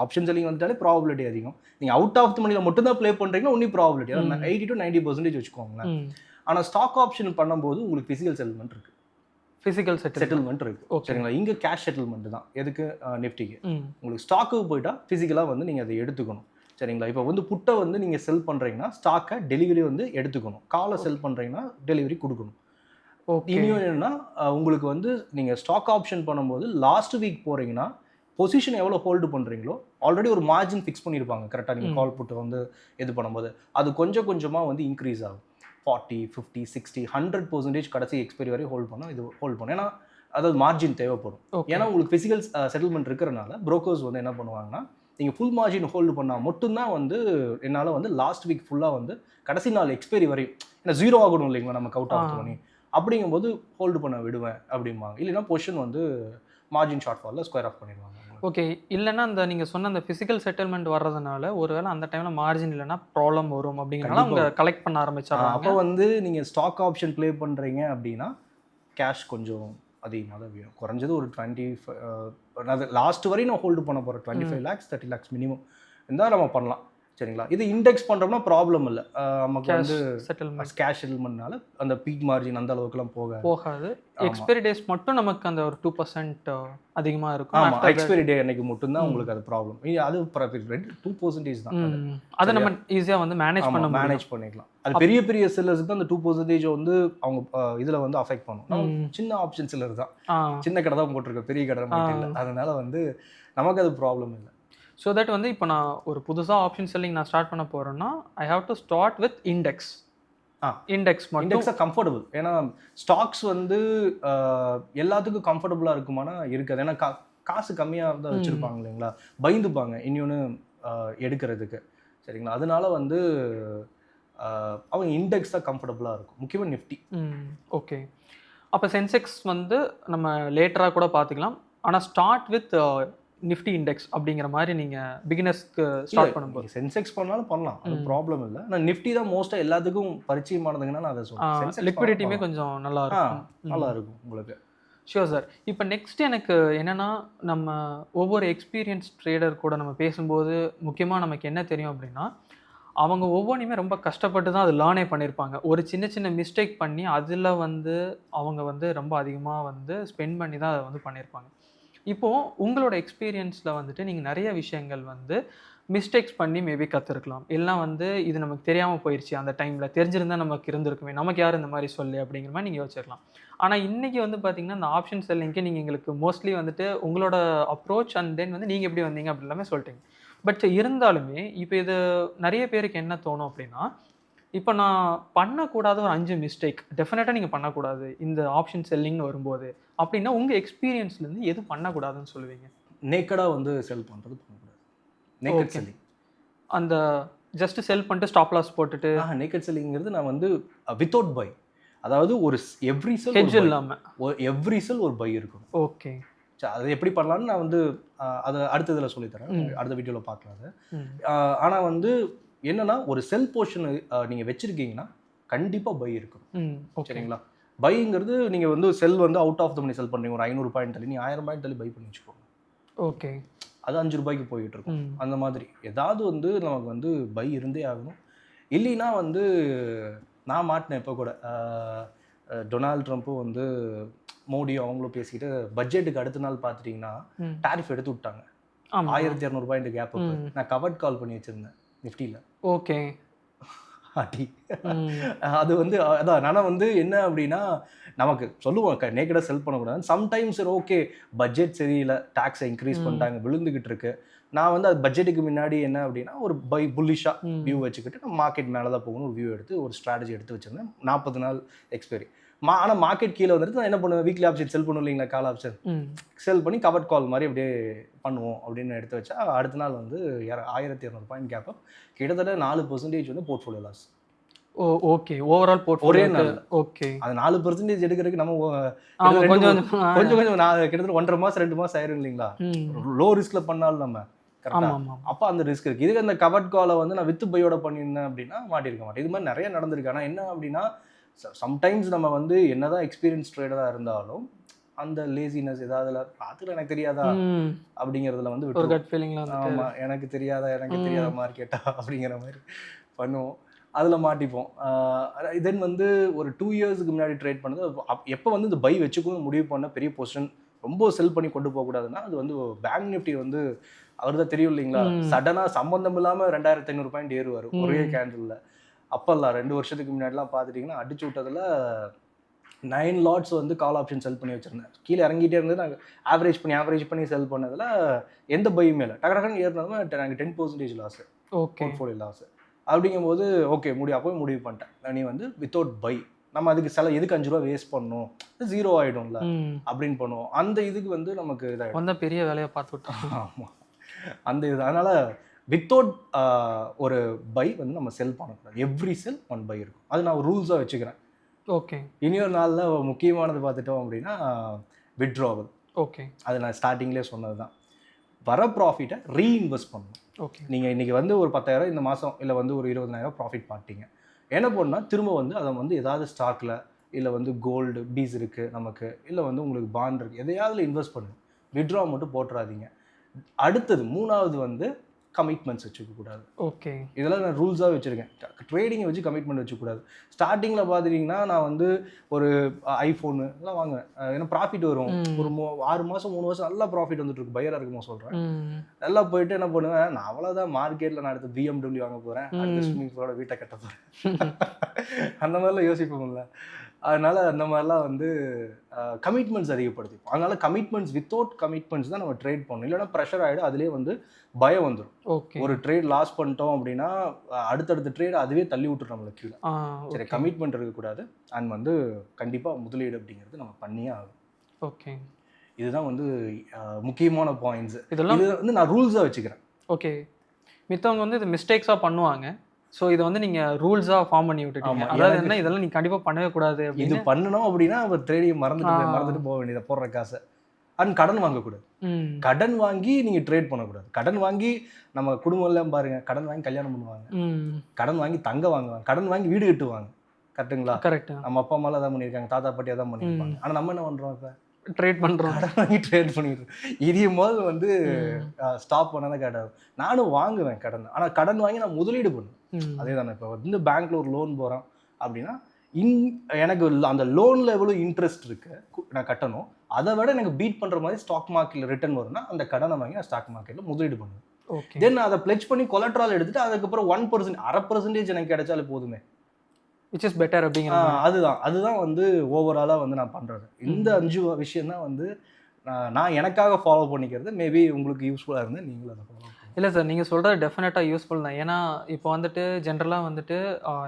ஆப்ஷன் செல்லிங் வந்துட்டாலே ப்ராபபிலிட்டி அதிகம். நீங்கள் அவுட் ஆஃப் த மணியில் மட்டும்தான் ப்ளே பண்ணுறீங்கன்னா ஒன்றும் ப்ராபபிலிட்டி 80 to 90% வச்சுக்கோங்களேன். ஆனால் ஸ்டாக் ஆப்ஷன் பண்ணும்போது உங்களுக்கு ஃபிசிக்கல் செட்டில்மெண்ட் இருக்குது. ஃபிசிக்கல் செட்டில்மெண்ட் இருக்குது, சரிங்களா? இங்கே கேஷ் செட்டில்மெண்ட் தான். எதுக்கு? நிஃப்டிக்கு. உங்களுக்கு ஸ்டாக்குக்கு போயிட்டால் ஃபிசிக்கலாக வந்து நீங்கள் அதை எடுத்துக்கணும், சரிங்களா? இப்போ வந்து புட்டை வந்து நீங்கள் செல் பண்ணுறீங்கன்னா ஸ்டாக்கை டெலிவரி வந்து எடுத்துக்கணும். காலை செல் பண்ணுறீங்கன்னா டெலிவரி கொடுக்கணும். இன்னும் என்னென்னா உங்களுக்கு வந்து நீங்கள் ஸ்டாக் ஆப்ஷன் பண்ணும்போது லாஸ்ட் வீக் போகிறீங்கன்னா பொசிஷன் எவ்வளோ ஹோல்டு பண்ணுறீங்களோ ஆல்ரெடி ஒரு மார்ஜின் ஃபிக்ஸ் பண்ணியிருப்பாங்க, கரெக்டாக? நீங்கள் கால் புட்டு வந்து இது பண்ணும்போது அது கொஞ்சம் கொஞ்சமாக வந்து இன்க்ரீஸ் ஆகும். 40, 50, 60, 100% கடைசி எக்ஸ்பைரி வரை ஹோல்ட் பண்ணணும். ஏன்னா அதாவது மார்ஜின் தேவைப்படும். ஏன்னா உங்களுக்கு ஃபிசிக்கல் செட்டில்மெண்ட் இருக்கிறனால புரோக்கர்ஸ் வந்து என்ன பண்ணுவாங்கன்னா, நீங்கள் ஃபுல் மார்ஜின் ஹோல்டு பண்ணால் மட்டும்தான் வந்து என்னால் வந்து லாஸ்ட் வீக் ஃபுல்லாக வந்து கடைசி நாள் எக்ஸ்பைரி வரையும், ஏன்னா 0 ஆகணும் இல்லைங்களா நமக்கு அவுட் ஆஃப் பண்ணி, அப்படிங்கும்போது ஹோல்டு பண்ண விடுவேன் அப்படிம்பாங்க. இல்லைன்னா பொசிஷன் வந்து மார்ஜின் ஷார்ட் ஃபாலில் ஸ்கொயர் ஆஃப் பண்ணிடுவாங்க. ஓகே. இல்லைன்னா அந்த நீங்கள் சொன்ன அந்த ஃபிசிக்கல் செட்டில்மெண்ட் வர்றதுனால ஒருவேளை அந்த டைமில் மார்ஜின் இல்லைன்னா ப்ராப்ளம் வரும் அப்படிங்கிறனால அவங்க கலெக்ட் பண்ண ஆரம்பிச்சாங்க. அப்போ வந்து நீங்கள் ஸ்டாக் ஆப்ஷன் ப்ளே பண்ணுறீங்க அப்படின்னா கேஷ் கொஞ்சம் அதிகமாக தான் வேணும். குறைஞ்சது ஒரு 25, அது லாஸ்ட் வரையும் நான் ஹோல்டு பண்ண போகிறேன். 25 lakhs 30 lakhs மினிமம் இருந்தால் நம்ம பண்ணலாம், சரிங்களா? இது இண்டெக்ஸ் பண்ணுறோம்னா ப்ராப்ளம் இல்லை. நமக்கு வந்து கேஷ் செட்டில்மெண்ட்னால அந்த பீக் மார்ஜின் அந்த அளவுக்குலாம் போகாது. எக்ஸ்பைரி டேஸ் மட்டும் நமக்கு அந்த ஒரு 2% அதிகமாக இருக்கும். ஆமாம், எக்ஸ்பைரி டே அன்னைக்கு மட்டும்தான் உங்களுக்கு அது ப்ராப்ளம். அது 2% தான். அதை நம்ம ஈஸியாக வந்து மேனேஜ் பண்ணிக்கலாம். அது பெரிய பெரிய செல்லர்ஸுக்கு தான் அந்த 2% வந்து அவங்க இதில் வந்து அஃபெக்ட் பண்ணும். சின்ன ஆப்ஷன் செல்லர் தான், சின்ன கடை தான் போட்டிருக்க, பெரிய கடை இல்லை. அதனால வந்து நமக்கு அது ப்ராப்ளம் இல்லை. ஸோ தட் வந்து இப்போ நான் ஒரு புதுசாக ஆப்ஷன் செல்லிங் நான் ஸ்டார்ட் பண்ண போகிறேன்னா I have to start with index. இண்டெக்ஸாக கம்ஃபர்டபுள். ஏன்னா ஸ்டாக்ஸ் வந்து எல்லாத்துக்கும் கம்ஃபர்டபுளாக இருக்குமானா இருக்காது. ஏன்னா காசு கம்மியாக தான் வச்சுருப்பாங்க இல்லைங்களா, பயந்துப்பாங்க இன்னொன்று எடுக்கிறதுக்கு, சரிங்களா? அதனால வந்து அவங்க இண்டெக்ஸ் தான் கம்ஃபர்டபுளாக இருக்கும், முக்கியமாக நிஃப்டி. ஓகே. அப்போ சென்செக்ஸ் வந்து நம்ம லேட்டராக கூட பார்த்துக்கலாம். ஆனால் ஸ்டார்ட் வித் நிஃப்டி இண்டெக்ஸ் அப்படிங்கிற மாதிரி நீங்கள் பிகினர்ஸ்க்கு ஸ்டார்ட் பண்ணும்போது சென்செக்ஸ் பண்ணாலும் பண்ணலாம், அது ப்ராப்ளம் இல்லை. நான் நிஃப்டி தான் மோஸ்ட்டாக எல்லாத்துக்கும் பரிச்சயமானதுங்கன்னா நான் அதை சொல்லுவேன். லிக்விடிட்டியுமே கொஞ்சம் நல்லா இருக்கும் உங்களுக்கு. Sure sir. இப்போ நெக்ஸ்ட் எனக்கு என்னென்னா, நம்ம ஒவ்வொரு எக்ஸ்பீரியன்ஸ் ட்ரேடர் கூட நம்ம பேசும்போது முக்கியமாக நமக்கு என்ன தெரியும் அப்படின்னா, அவங்க ஒவ்வொன்றையுமே ரொம்ப கஷ்டப்பட்டு தான் அது லேர்னே பண்ணியிருப்பாங்க. ஒரு சின்ன சின்ன மிஸ்டேக் பண்ணி அதில வந்து அவங்க வந்து ரொம்ப அதிகமா வந்து ஸ்பெண்ட் பண்ணி தான் அத வந்து பண்ணியிருப்பாங்க. இப்போ உங்களோட எக்ஸ்பீரியன்ஸ்ல வந்துட்டு நீங்க நெறைய விஷயங்கள் வந்து மிஸ்டேக்ஸ் பண்ணி மேபி கத்துருக்கலாம். இல்லனா வந்து இது நமக்கு தெரியாம போயிருச்சு அந்த டைம்ல. தெரிஞ்சிருந்தா நமக்கு இருந்திருக்குமே. நமக்கு யாரு இந்த மாரி சொல்லி அப்படிங்கிற மாரி நீங்க யோசிச்சிருக்கலாம். ஆனா இன்னைக்கு வந்து பார்த்தீங்கன்னா, இந்த ஆப்ஷன் செல்லிங்க்கு நீங்க எங்களுக்கு மோஸ்ட்லி வந்துட்டு உங்களோட அப்ரோச் அண்ட் தென் வந்து நீங்க எப்படி வந்தீங்க அப்படி எல்லாமே சொல்ட்டீங்க. பட் இருந்தாலுமே இப்ப இது நெறைய பேருக்கு என்ன தோணும் அப்படின்னா, இப்ப நான் பண்ணக்கூடாத ஒரு 5 மிஸ்டேக் டெஃபினட்டா நீங்க பண்ணக்கூடாது. இந்த ஆப்ஷன் செல்லிங்ன்னு வரும்போது. அப்படின்னா உங்க எக்ஸ்பீரியன்ஸ்லேருந்து எது பண்ணக்கூடாதுன்னு சொல்லுவீங்க? நேக்கடா வந்து செல் பண்றது பண்ணக்கூடாது. Naked okay. செல்லிங். அந்த ஜஸ்ட் செல் பண்ணிட்டு ஸ்டாப் லாஸ் போட்டுட்டு நேக்கட் செல்லிங்கிறது நான் வந்து வித்தவுட் பை. அதாவது ஒரு எவ்ரி செல் ஒரு ஹெட்ஜ் பை. இல்லாம. எவ்ரி செல் ஒரு பை இருக்கணும். ஓகே. அது எப்படி பண்ணலாம்னு நான் வந்து அத அடுத்த இதில சொல்லி தரேன். ம். அடுத்த வீடியோல பார்க்கலாம் அத. ம். ஆனா வந்து என்னன்னா, ஒரு செல் போர்ஷன் நீங்க வச்சிருக்கீங்கன்னா, கண்டிப்பா பை இருக்கணும். ம். ஓகே. சரிங்களா? பைங்கிறது நீங்க வந்து செல் வந்து அவுட் ஆஃப் த மணி செல் பண்றீங்க. ஒரு 500 பாயிண்ட் தள்ளி, நீங்க 1000 பாயிண்ட் தள்ளி பை பண்ணி வச்சுக்கோங்க. ஓகே. அது ரூ. 5க்கு போயிட்டு இருக்கும். ம். அந்த மாதிரி. ஏதாவது வந்து நமக்கு வந்து பை இருந்தே ஆகணும். இல்லைன்னா வந்து நான் மாட்டினேன் இப்ப கூட. டொனால்ட் ட்ரம்ப்பும் வந்து மோடியும் அவங்களும் பேசிக்கிட்டு பட்ஜெட்டுக்கு அடுத்த நாள் பார்த்துட்டீங்கன்னா, ம். டாரிஃப் எடுத்து விட்டாங்க. ஆமா. 1200 பாயிண்ட் கேப் அப். ம். நான் கவர்ட் கால் பண்ணி வச்சிருந்தேன் நிஃப்டில. ஓகே. அடி. ம். அது வந்து அதான் ஆனா வந்து என்ன அப்படின்னா, நமக்கு சொல்லுவோம் நேக்கடா செல் பண்ணக்கூடாதுன்னு. சம்டைம்ஸ் ஓகே பட்ஜெட் சரியில்ல, டாக்ஸ இன்கிரீஸ் ம். பண்ணிட்டாங்க, விழுந்துகிட்டு இருக்கு. நான் வந்து அது பட்ஜெட்டுக்கு முன்னாடி என்ன அப்படின்னா, ஒரு புல்லிஷா வியூ ம். வச்சுக்கிட்டு நம்ம மார்க்கெட் மேல தான் போகணும் ஒரு வியூ எடுத்து ஒரு ஸ்ட்ராட்டஜி எடுத்து வச்சிருந்தேன். 40 நாள் எக்ஸ்பைரி. ஆனா மார்க்கெட் கீழ வந்துட்டு நான் என்ன பண்ணுவேன், வீக்லி ஆப்ஷன் செல் பண்ணுவோம் இல்லைங்களா, கால் ஆப்ஷன். ம். செல் பண்ணி கவர்ட் கால் மாதிரி அப்படியே பண்ணுவோம் அப்படின்னு எடுத்து வச்சா, அடுத்த நாள் வந்து 1200 பாயிண்ட் கேப் அப். கிட்டத்தட்ட 4% வந்து போர்ட்ஃபோலியோ லாஸ். ஓகே. ஓவரால் ஒரே போர்ட்ஃபோலியோக்கு. நாள்ல. ஓகே. அது 4% எடுக்கிறதுக்கு நம்ம ஆமா. கிட்டத்தட்ட கொஞ்சம் கொஞ்சமா. கொஞ்சம் கொஞ்சம் நான் கிட்டத்தட்ட 1 1/2 மாசம் 2 மாசம் ஆயிரும் இல்லைங்களா? ம். லோ ரிஸ்க்ல பண்ணாலும் நம்ம கரெக்ட்டா? ஆமாமா. அப்ப அந்த ரிஸ்க் இருக்கு. இதுவே அந்த கவர்ட் கால வந்து நான் வித் பையோட பண்ணியிருந்தேன் அப்படின்னா மாட்டியிருக்க மாட்டேன். இது மாதிரி நெறைய நடந்திருக்கு. ஆனா என்ன அப்படின்னா, சம்டைம்ஸ் நம்ம வந்து என்னதான் எக்ஸ்பீரியன்ஸ் ட்ரேடரா இருந்தாலும், அந்த லேசினஸ் ஏதாவதுல பார்த்துட்டு எனக்கு தெரியாதா? ம். அப்படிங்கிறதுல வந்து ஒரு விட்டுருவோம். கட் ஃபீலிங்ல வந்துட்டு. ஆமா. எனக்கு தெரியாதா? எனக்கு தெரியாத ம். மார்க்கெட்டா? அப்படிங்கிற மாரி பண்ணுவோம். அதுல மாட்டிப்போம். தென் வந்து ஒரு 2 இயர்ஸ்க்கு முன்னாடி ட்ரேட் பண்ணது. எப்ப வந்து இந்த பை வச்சுக்கணும்னு முடிவு பண்ண பெரிய பொசிஷன் ரொம்ப செல் பண்ணி கொண்டு போகக்கூடாதுன்னா, அது வந்து பேங்க் நிஃப்டி வந்து அவருக்கு தான் தெரியும் இல்லைங்களா? ம். சடனா சம்மந்தம் இல்லாம 2500 பாயிண்ட் ஏறுவாரு. ஒரே ம். கேண்டில்ல. அப்பல்லாம் 2 வருஷத்துக்கு முன்னாடிலாம் பார்த்துட்டீங்கன்னா, அடிச்சு விட்டதுல 9 லாட்ஸ் வந்து கால் ஆப்ஷன் செல் பண்ணி வச்சிருந்தேன். கீழ இறங்கிட்டே இருந்தது. நான் ஆவரேஜ் பண்ணி செல் பண்ணதுல எந்த பையுமே இல்ல. டக டகன்னு ஏறுனதுமே எனக்கு 10% லாஸ். ஓகே. Portfolio loss. அப்படிங்கும்போது ஓகே அப்பவே முடிவு பண்ணிட்டேன். நீ வந்து வித்தவுட் பை. நம்ம அதுக்கு எதுக்கு ரூ. 5 வேஸ்ட் பண்ணணும்? 0 ஆயிடும்ல ம். அப்படின்னு பண்ணுவோம். அந்த இதுக்கு வந்து நமக்கு இதாயிடும். வந்த பெரிய வேலைய பார்த்து விட்டோம். ஆமா. அந்த இது அதனால வித்தவுட் ஒரு பை வந்து நம்ம செல் பண்ணக்கூடாது. எவ்ரி செல் 1 பை இருக்கும். அது நான் ரூல்ஸா வச்சுக்கிறேன். ஓகே. இனியொரு நாள்ல முக்கியமானது பார்த்துட்டோம் அப்படின்னா, வித்ட்ராவல். ஓகே. அது நான் ஸ்டார்ட்டிங்லேயே சொன்னது தான். வர ப்ராஃபிட்ட ரீஇன்வெஸ்ட் பண்ணணும். ஓகே. நீங்க இன்னைக்கு வந்து ஒரு 10,000 இந்த மாசம் இல்ல வந்து ஒரு 20,000 ப்ராஃபிட் பண்ணிட்டீங்க. என்ன பண்ணணும்னா, திரும்ப வந்து அத வந்து ஏதாவது ஸ்டாக்ல, இல்ல வந்து கோல்டு, பீஸ் இருக்கு நமக்கு. இல்ல வந்து உங்களுக்கு பாண்ட் இருக்கு. எதையாவதுல இன்வெஸ்ட் பண்ணுங்க. வித்ட்ரா மட்டும் போட்டுறாதீங்க. அடுத்தது 3வது வந்து கமிட்மெண்ட்ஸ் வச்சுக்க கூடாது. ஓகே. இதெல்லாம் நான் ரூல்ஸா வச்சிருக்கேன். ட்ரேடிங்க வச்சு கமிட்மெண்ட் வச்சுக்கக்கூடாது. ஸ்டார்ட்டிங்ல பார்த்துட்டீங்கன்னா, நான் வந்து ஒரு ஐஃபோன் எல்லாம் வாங்குவேன். ஏன்னா ப்ராஃபிட் வரும். ம். ஒரு 6 மாசம் 3 மாசம் நல்லா ப்ராஃபிட் வந்துட்டு இருக்கு. பையரா இருக்கும்போது சொல்றேன். ம். நல்லா போயிட்டு என்ன பண்ணுவேன், நான் அவ்வளோதான் மார்க்கெட்ல நான் அடுத்து BMW வாங்க போறேன். அடுத்து ம். ஸ்விம்மிங் பூலோட வீட்ட கட்ட போறேன். அந்த மாதிரிலாம் யோசிப்போம்ல. அதனால அந்த மாதிரிலாம் வந்து கமிட்மெண்ட்ஸ் அதிகப்படுத்திப்போம். அதனால வித்தவுட் கமிட்மெண்ட்ஸ் தான் நம்ம ட்ரேட் பண்ணணும். இல்லைன்னா ப்ரெஷர் ஆயிடும். அதிலேயே வந்து பயம் வந்துரும். ஓகே. ஒரு ட்ரேட் லாஸ் பண்ணிட்டோம் அப்படின்னா, அடுத்தடுத்த ட்ரேட் அதுவே தள்ளி விட்டுரும் நம்மள கீழ. சரி ஓகே. கமிட்மெண்ட் இருக்கக்கூடாது. அண்ட் வந்து கண்டிப்பா முதலீடு அப்படிங்கிறது நம்ம பண்ணியே ஆகணும். ஓகே. இதுதான் வந்து முக்கியமான பாயிண்ட்ஸ். இதெல்லாம் இது வந்து நான் ரூல்ஸா வச்சுக்கிறேன். ஓகே. மித்தவங்க வந்து இது மிஸ்டேக்ஸா பண்ணுவாங்க. ஸோ இத வந்து நீங்க ரூல்ஸா ஃபார்ம் பண்ணி விட்டுட்டீங்க. ஆமா. அதாவது என்ன இதெல்லாம் நீங்க கண்டிப்பா பண்ணவே கூடாது இது அப்படின்னு. பண்ணணும் அப்படின்னா நம்ம ட்ரேடிங் ஆ. மறந்துட்டு போக வேண்டியது போடுற காசை. அண்ட் கடன் வாங்கக்கூடாது. ம். கடன் வாங்கி நீங்க ட்ரேட் பண்ணக்கூடாது. கடன் வாங்கி நம்ம குடும்பம் எல்லாம் பாருங்க. கடன் வாங்கி கல்யாணம் பண்ணுவாங்க. ம். கடன் வாங்கி தங்கம் வாங்குவாங்க. கடன் வாங்கி வீடு கட்டுவாங்க. கரெக்ட்டுங்களா? கரெக்ட். நம்ம அப்பா அம்மாலாம் அதான் பண்ணியிருக்காங்க. தாத்தா பாட்டி அதான் பண்ணியிருப்பாங்க. ஆனா நம்ம என்ன பண்றோம் இப்ப? ட்ரேட் பண்ணுறோம். கடன் வாங்கி ட்ரேட் பண்ணிடுறோம். இதையும் போது வந்து ஸ்டாப் பண்ணால் தான் கரெக்டாக. நானும் வாங்குவேன் கடன். ஆனால் கடன் வாங்கி நான் முதலீடு பண்ணுவேன். அதே தானே. இப்போ வந்து பேங்க்ல ஒரு லோன் போகிறோம் அப்படின்னா இன் எனக்கு அந்த லோனில் எவ்வளோ இன்ட்ரெஸ்ட் இருக்கு நான் கட்டணும், அதை விட எனக்கு பீட் பண்ணுற மாதிரி ஸ்டாக் மார்க்கெட்டில் ரிட்டர்ன் வரும்னா அந்த கடனை வாங்கி நான் ஸ்டாக் மார்க்கெட்டில் முதலீடு பண்ணுவேன். ஓகே. தென் அதை பிளெட்ஜ் பண்ணி கொலட்ரால் எடுத்துட்டு அதுக்கப்புறம் 1% 1/2% எனக்கு கிடைச்சாலே போதுமே. விச் இஸ் பெட்டர் அப்படிங்கிற அதுதான் வந்து ஓவராலாக வந்து நான் பண்ணுறது. இந்த 5 விஷயம் தான் வந்து நான் எனக்காக ஃபாலோ பண்ணிக்கிறது. மேபி உங்களுக்கு யூஸ்ஃபுல்லாக இருந்தால் நீங்களும் அதை ஃபாலோ பண்ணுங்க. இல்லை சார், நீங்கள் சொல்கிறது டெஃபினட்டாக யூஸ்ஃபுல் தான். ஏன்னா இப்போ வந்துட்டு ஜென்ரலாக வந்துட்டு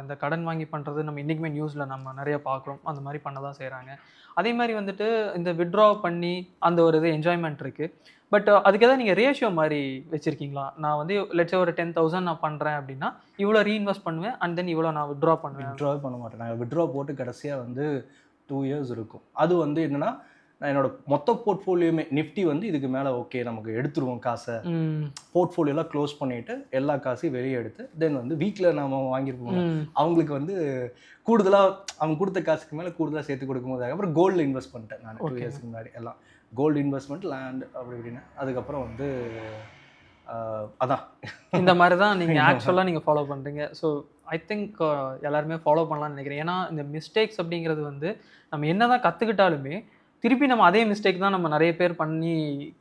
இந்த கடன் வாங்கி பண்ணுறது நம்ம இன்றைக்குமே நியூஸில் நம்ம நிறைய பார்க்குறோம். அந்த மாதிரி பண்ண தான் செய்கிறாங்க. அதே மாதிரி வந்துட்டு இந்த வித்ட்ரா பண்ணி அந்த ஒரு இது என்ஜாய்மெண்ட் இருக்குது. பட் அதுக்கு எதாவது நீங்கள் ரேஷியோ மாதிரி வச்சுருக்கீங்களா? நான் வந்து லெட்ஸ் ஒரு 10,000 நான் பண்ணுறேன் அப்படின்னா இவ்வளோ ரீஇன்வெஸ்ட் பண்ணுவேன் அண்ட் தென் இவ்வளோ நான் வித்ட்ரா பண்ணுவேன். வித்ட்ராவே பண்ண மாட்டேன். நான் வித்ட்ரா போட்டு கடைசியாக வந்து 2 இயர்ஸ் இருக்கும். அது வந்து என்னன்னா நான் என்னோட மொத்த போர்ட்ஃபோலியோமே நிஃப்டி வந்து இதுக்கு மேலே ஓகே நமக்கு எடுத்துருவோம் காசை, போர்ட்ஃபோலியோலாம் க்ளோஸ் பண்ணிவிட்டு எல்லா காசையும் வெளியே எடுத்து தென் வந்து வீட்டில் நாம் வாங்கியிருப்போம் அவங்களுக்கு வந்து கூடுதலாக அவங்க கொடுத்த காசுக்கு மேலே கூடுதலாக சேர்த்து கொடுக்கும்போது அதுக்கப்புறம் கோல்டில் இன்வெஸ்ட் பண்ணிட்டேன் நான் 2 இயர்ஸ்க்கு முன்னாடி. எல்லாம் கோல்டு இன்வெஸ்ட்மெண்ட், லேண்ட் அப்படி இப்படின்னு. அதுக்கப்புறம் வந்து அதான் இந்த மாதிரி தான் நீங்கள் ஆக்சுவலாக நீங்கள் ஃபாலோ பண்ணுறீங்க. ஸோ ஐ திங்க் எல்லாருமே ஃபாலோ பண்ணலாம்னு நினைக்கிறேன். ஏன்னா இந்த மிஸ்டேக்ஸ் அப்படிங்கிறது வந்து நம்ம என்ன தான் கற்றுக்கிட்டாலுமே திருப்பி நம்ம அதே மிஸ்டேக் தான் நம்ம நிறைய பேர் பண்ணி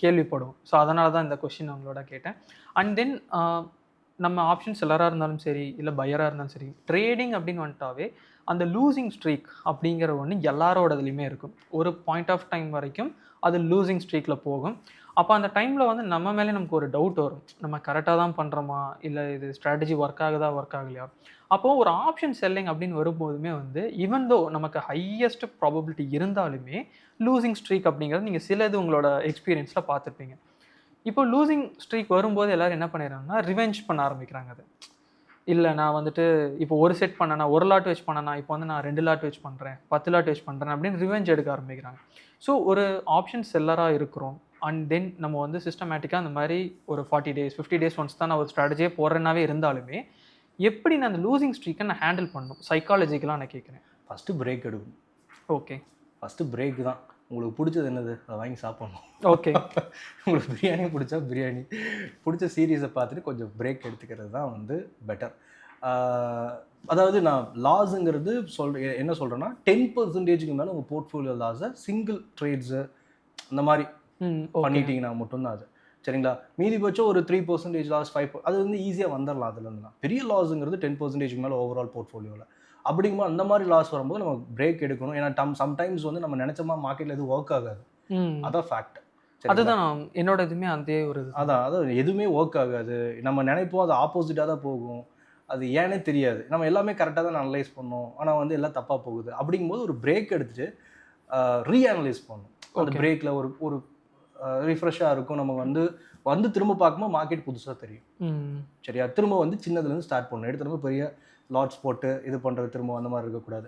கேள்விப்படுவோம். ஸோ அதனால தான் இந்த கொஷின் அவங்களோட கேட்டேன். அண்ட் தென் நம்ம ஆப்ஷன் செல்லராக இருந்தாலும் சரி இல்லை பையராக இருந்தாலும் சரி, ட்ரேடிங் அப்படின்னு வந்துட்டாவே அந்த லூசிங் ஸ்ட்ரீக் அப்படிங்கிற ஒன்று எல்லாரோடதுலையுமே இருக்கும். ஒரு பாயிண்ட் ஆஃப் டைம் வரைக்கும் அது லூசிங் ஸ்ட்ரீக்கில் போகும். அப்போ அந்த டைமில் வந்து நம்ம மேலே நமக்கு ஒரு டவுட் வரும், நம்ம கரெக்டாக தான் பண்ணுறோமா இல்லை இது ஸ்ட்ராட்டஜி ஒர்க் ஆகுதா ஒர்க் ஆகலையா. அப்போது ஒரு ஆப்ஷன் செல்லிங் அப்படின்னு வரும்போதுமே வந்து ஈவன் தோ நமக்கு ஹையஸ்ட் ப்ராபபிலிட்டி இருந்தாலுமே லூசிங் ஸ்ட்ரீக் அப்படிங்கிறது நீங்கள் சிலது உங்களோட எக்ஸ்பீரியன்ஸில் பார்த்துருப்பீங்க. இப்போ லூசிங் ஸ்ட்ரீக் வரும்போது எல்லோரும் என்ன பண்ணிடுறாங்கன்னா ரிவெஞ்ச் பண்ண ஆரம்பிக்கிறாங்க. அது இல்லை நான் வந்துட்டு இப்போ ஒரு செட் பண்ணேன்னா 1 லாட் வச்சு பண்ணேன்னா இப்போ வந்து நான் 2 லாட் வச்சு பண்ணுறேன், 10 லாட் வச்சு பண்ணுறேன் அப்படின்னு ரிவெஞ்ச் எடுக்க ஆரம்பிக்கிறாங்க. ஸோ ஒரு ஆப்ஷன் செல்லராக இருக்கிறோம் அண்ட் தென் நம்ம வந்து சிஸ்டமேட்டிக்காக அந்த மாதிரி ஒரு 40 டேஸ் 50 டேஸ் ஒன்ஸ் தான் நான் ஒரு ஸ்ட்ராட்டஜியே போடுறேன்னாவே இருந்தாலுமே எப்படி நான் அந்த லூசிங் ஸ்ட்ரீக்கை நான் ஹேண்டில் பண்ணணும் சைக்காலஜிக்கலாக நான் கேட்குறேன். ஃபஸ்ட்டு பிரேக் எடுக்கணும். ஓகே, ஃபஸ்ட்டு பிரேக் தான். உங்களுக்கு பிடிச்சது என்னது அதை வாங்கி சாப்பிட்ணும். ஓகே. உங்களுக்கு பிரியாணி பிடிச்சா பிரியாணி, பிடிச்ச சீரீஸை பார்த்துட்டு கொஞ்சம் பிரேக் எடுத்துக்கிறது தான் வந்து பெட்டர். அதாவது நான் லாஸுங்கிறது என்ன சொல்கிறேன்னா 10%க்கு மேலே உங்கள் போர்ட்ஃபோலியோ லாஸை சிங்கிள் ட்ரேட்ஸு அந்த மாதிரி பண்ணிட்டீங்கன்னா மட்டும்தான் அது. சரிங்களா? மீதிபட்சம் ஒரு 3% லாஸ் 5 அது வந்து ஈஸியாக வந்துடலாம். அதுலேருந்துலாம் பெரிய லாஸுங்கிறது 10%க்கு மேலே ஓவரால் போர்ட்ஃபோலியோவில். அப்படிங்கும்போது அந்த மாதிரி லாஸ் வரும்போது நம்ம பிரேக் எடுக்கணும். ஏன்னா சம்டைம்ஸ் வந்து நம்ம நினச்சோமா மார்க்கெட்டில் எதுவும் ஒர்க் ஆகாது. அதான் ஃபேக்ட். அதுதான் என்னோட இதுவுமே அதே ஒரு அதான் எதுவுமே ஒர்க் ஆகாது. நம்ம நினைப்போம் அது ஆப்போசிட்டாக தான் போகும். அது ஏன்னே தெரியாது. நம்ம எல்லாமே கரெக்டாக தான் அனலைஸ் பண்ணோம், ஆனால் வந்து எல்லாம் தப்பாக போகுது. அப்படிங்கும்போது ஒரு பிரேக் எடுத்துட்டு ரீஅனலைஸ் பண்ணணும். அந்த பிரேக்கில் ஒரு ரிஃப்ரெஷ்ஷாக இருக்கும். நம்ம வந்து திரும்ப பார்க்கும்போது மார்க்கெட் புதுசாக தெரியும். சரியா? திரும்ப வந்து சின்னதுலேருந்து ஸ்டார்ட் பண்ணணும். எடுத்து பெரிய லாட்ஸ் போட்டு இது பண்ணுறது திரும்ப அந்த மாதிரி இருக்கக்கூடாது.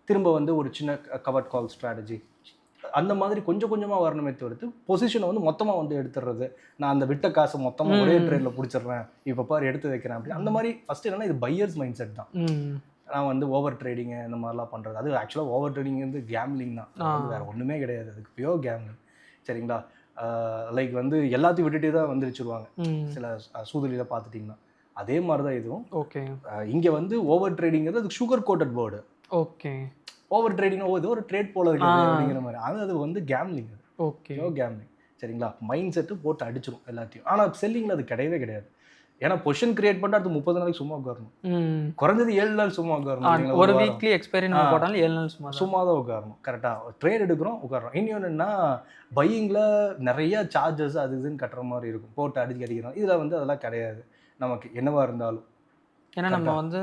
திரும்ப வந்து ஒரு சின்ன கவர்ட் கால் ஸ்ட்ராட்டஜி அந்த மாதிரி கொஞ்சம் கொஞ்சமாக வரணுமே தவிர்த்து பொசிஷனை வந்து மொத்தமாக வந்து எடுத்துடுறது. நான் அந்த விட்ட காசை மொத்தமாக ஒரே ட்ரேடில் பிடிச்சிடுறேன், இப்போ பாரு எடுத்து வைக்கிறேன் அப்படி அந்த மாதிரி ஃபஸ்ட்டு என்னன்னா இது பையர்ஸ் மைண்ட் செட் தான். நான் வந்து ஓவர் ட்ரேடிங்கு இந்த மாதிரிலாம் பண்ணுறது. அது ஆக்சுவலாக ஓவர் ட்ரேடிங் வந்து கேம்லிங் தான். அது வேறு ஒன்றுமே கிடையாது. அதுக்கு பியோர் கேம்லிங். சரிங்களா? லைக் வந்து எல்லாத்தையும் விட்டுட்டே தான் வந்துருச்சுருவாங்க சில சூதுலியில் பார்த்துட்டிங்கன்னா. அதே மாதிரி தான் இதுவும். ஓகே. இங்கே வந்து ஓவர் ட்ரேடிங்கிறது அதுக்கு sugar coated word. Okay. Over trading இது ஒரு ட்ரேட் போல இருக்குது அப்படிங்கிற மாதிரி. அது வந்து கேம்லிங். அது ஓகே, கேம்லிங். சரிங்களா? மைண்ட் செட்டு போட்டு அடிச்சிடும் எல்லாத்தையும். ஆனால் செல்லிங்கில் அது கிடையவே கிடையாது. ஏன்னா பொசிஷன் கிரியேட் பண்ணால் அடுத்து 30 நாளைக்கு சும்மா உட்காரணும். குறைஞ்சது 7 நாள் சும்மா உட்காரணும். ஒரு வீக்லி எக்ஸ்பைரி போட்டாலும் 7 நாள் சும்மா தான் உட்காரணும். கரெக்டாக ட்ரேட் எடுக்கிறோம் உட்காரோம். இன்னொன்றுன்னா பையிங்கில் நிறைய சார்ஜஸ் அது இதுன்னு கட்டுற மாதிரி இருக்கும். போட்டு அடிக்கிறோம். இதில் வந்து அதெல்லாம் கிடையாது. நமக்கு என்னவா இருந்தாலும் ஏன்னா நம்ம வந்து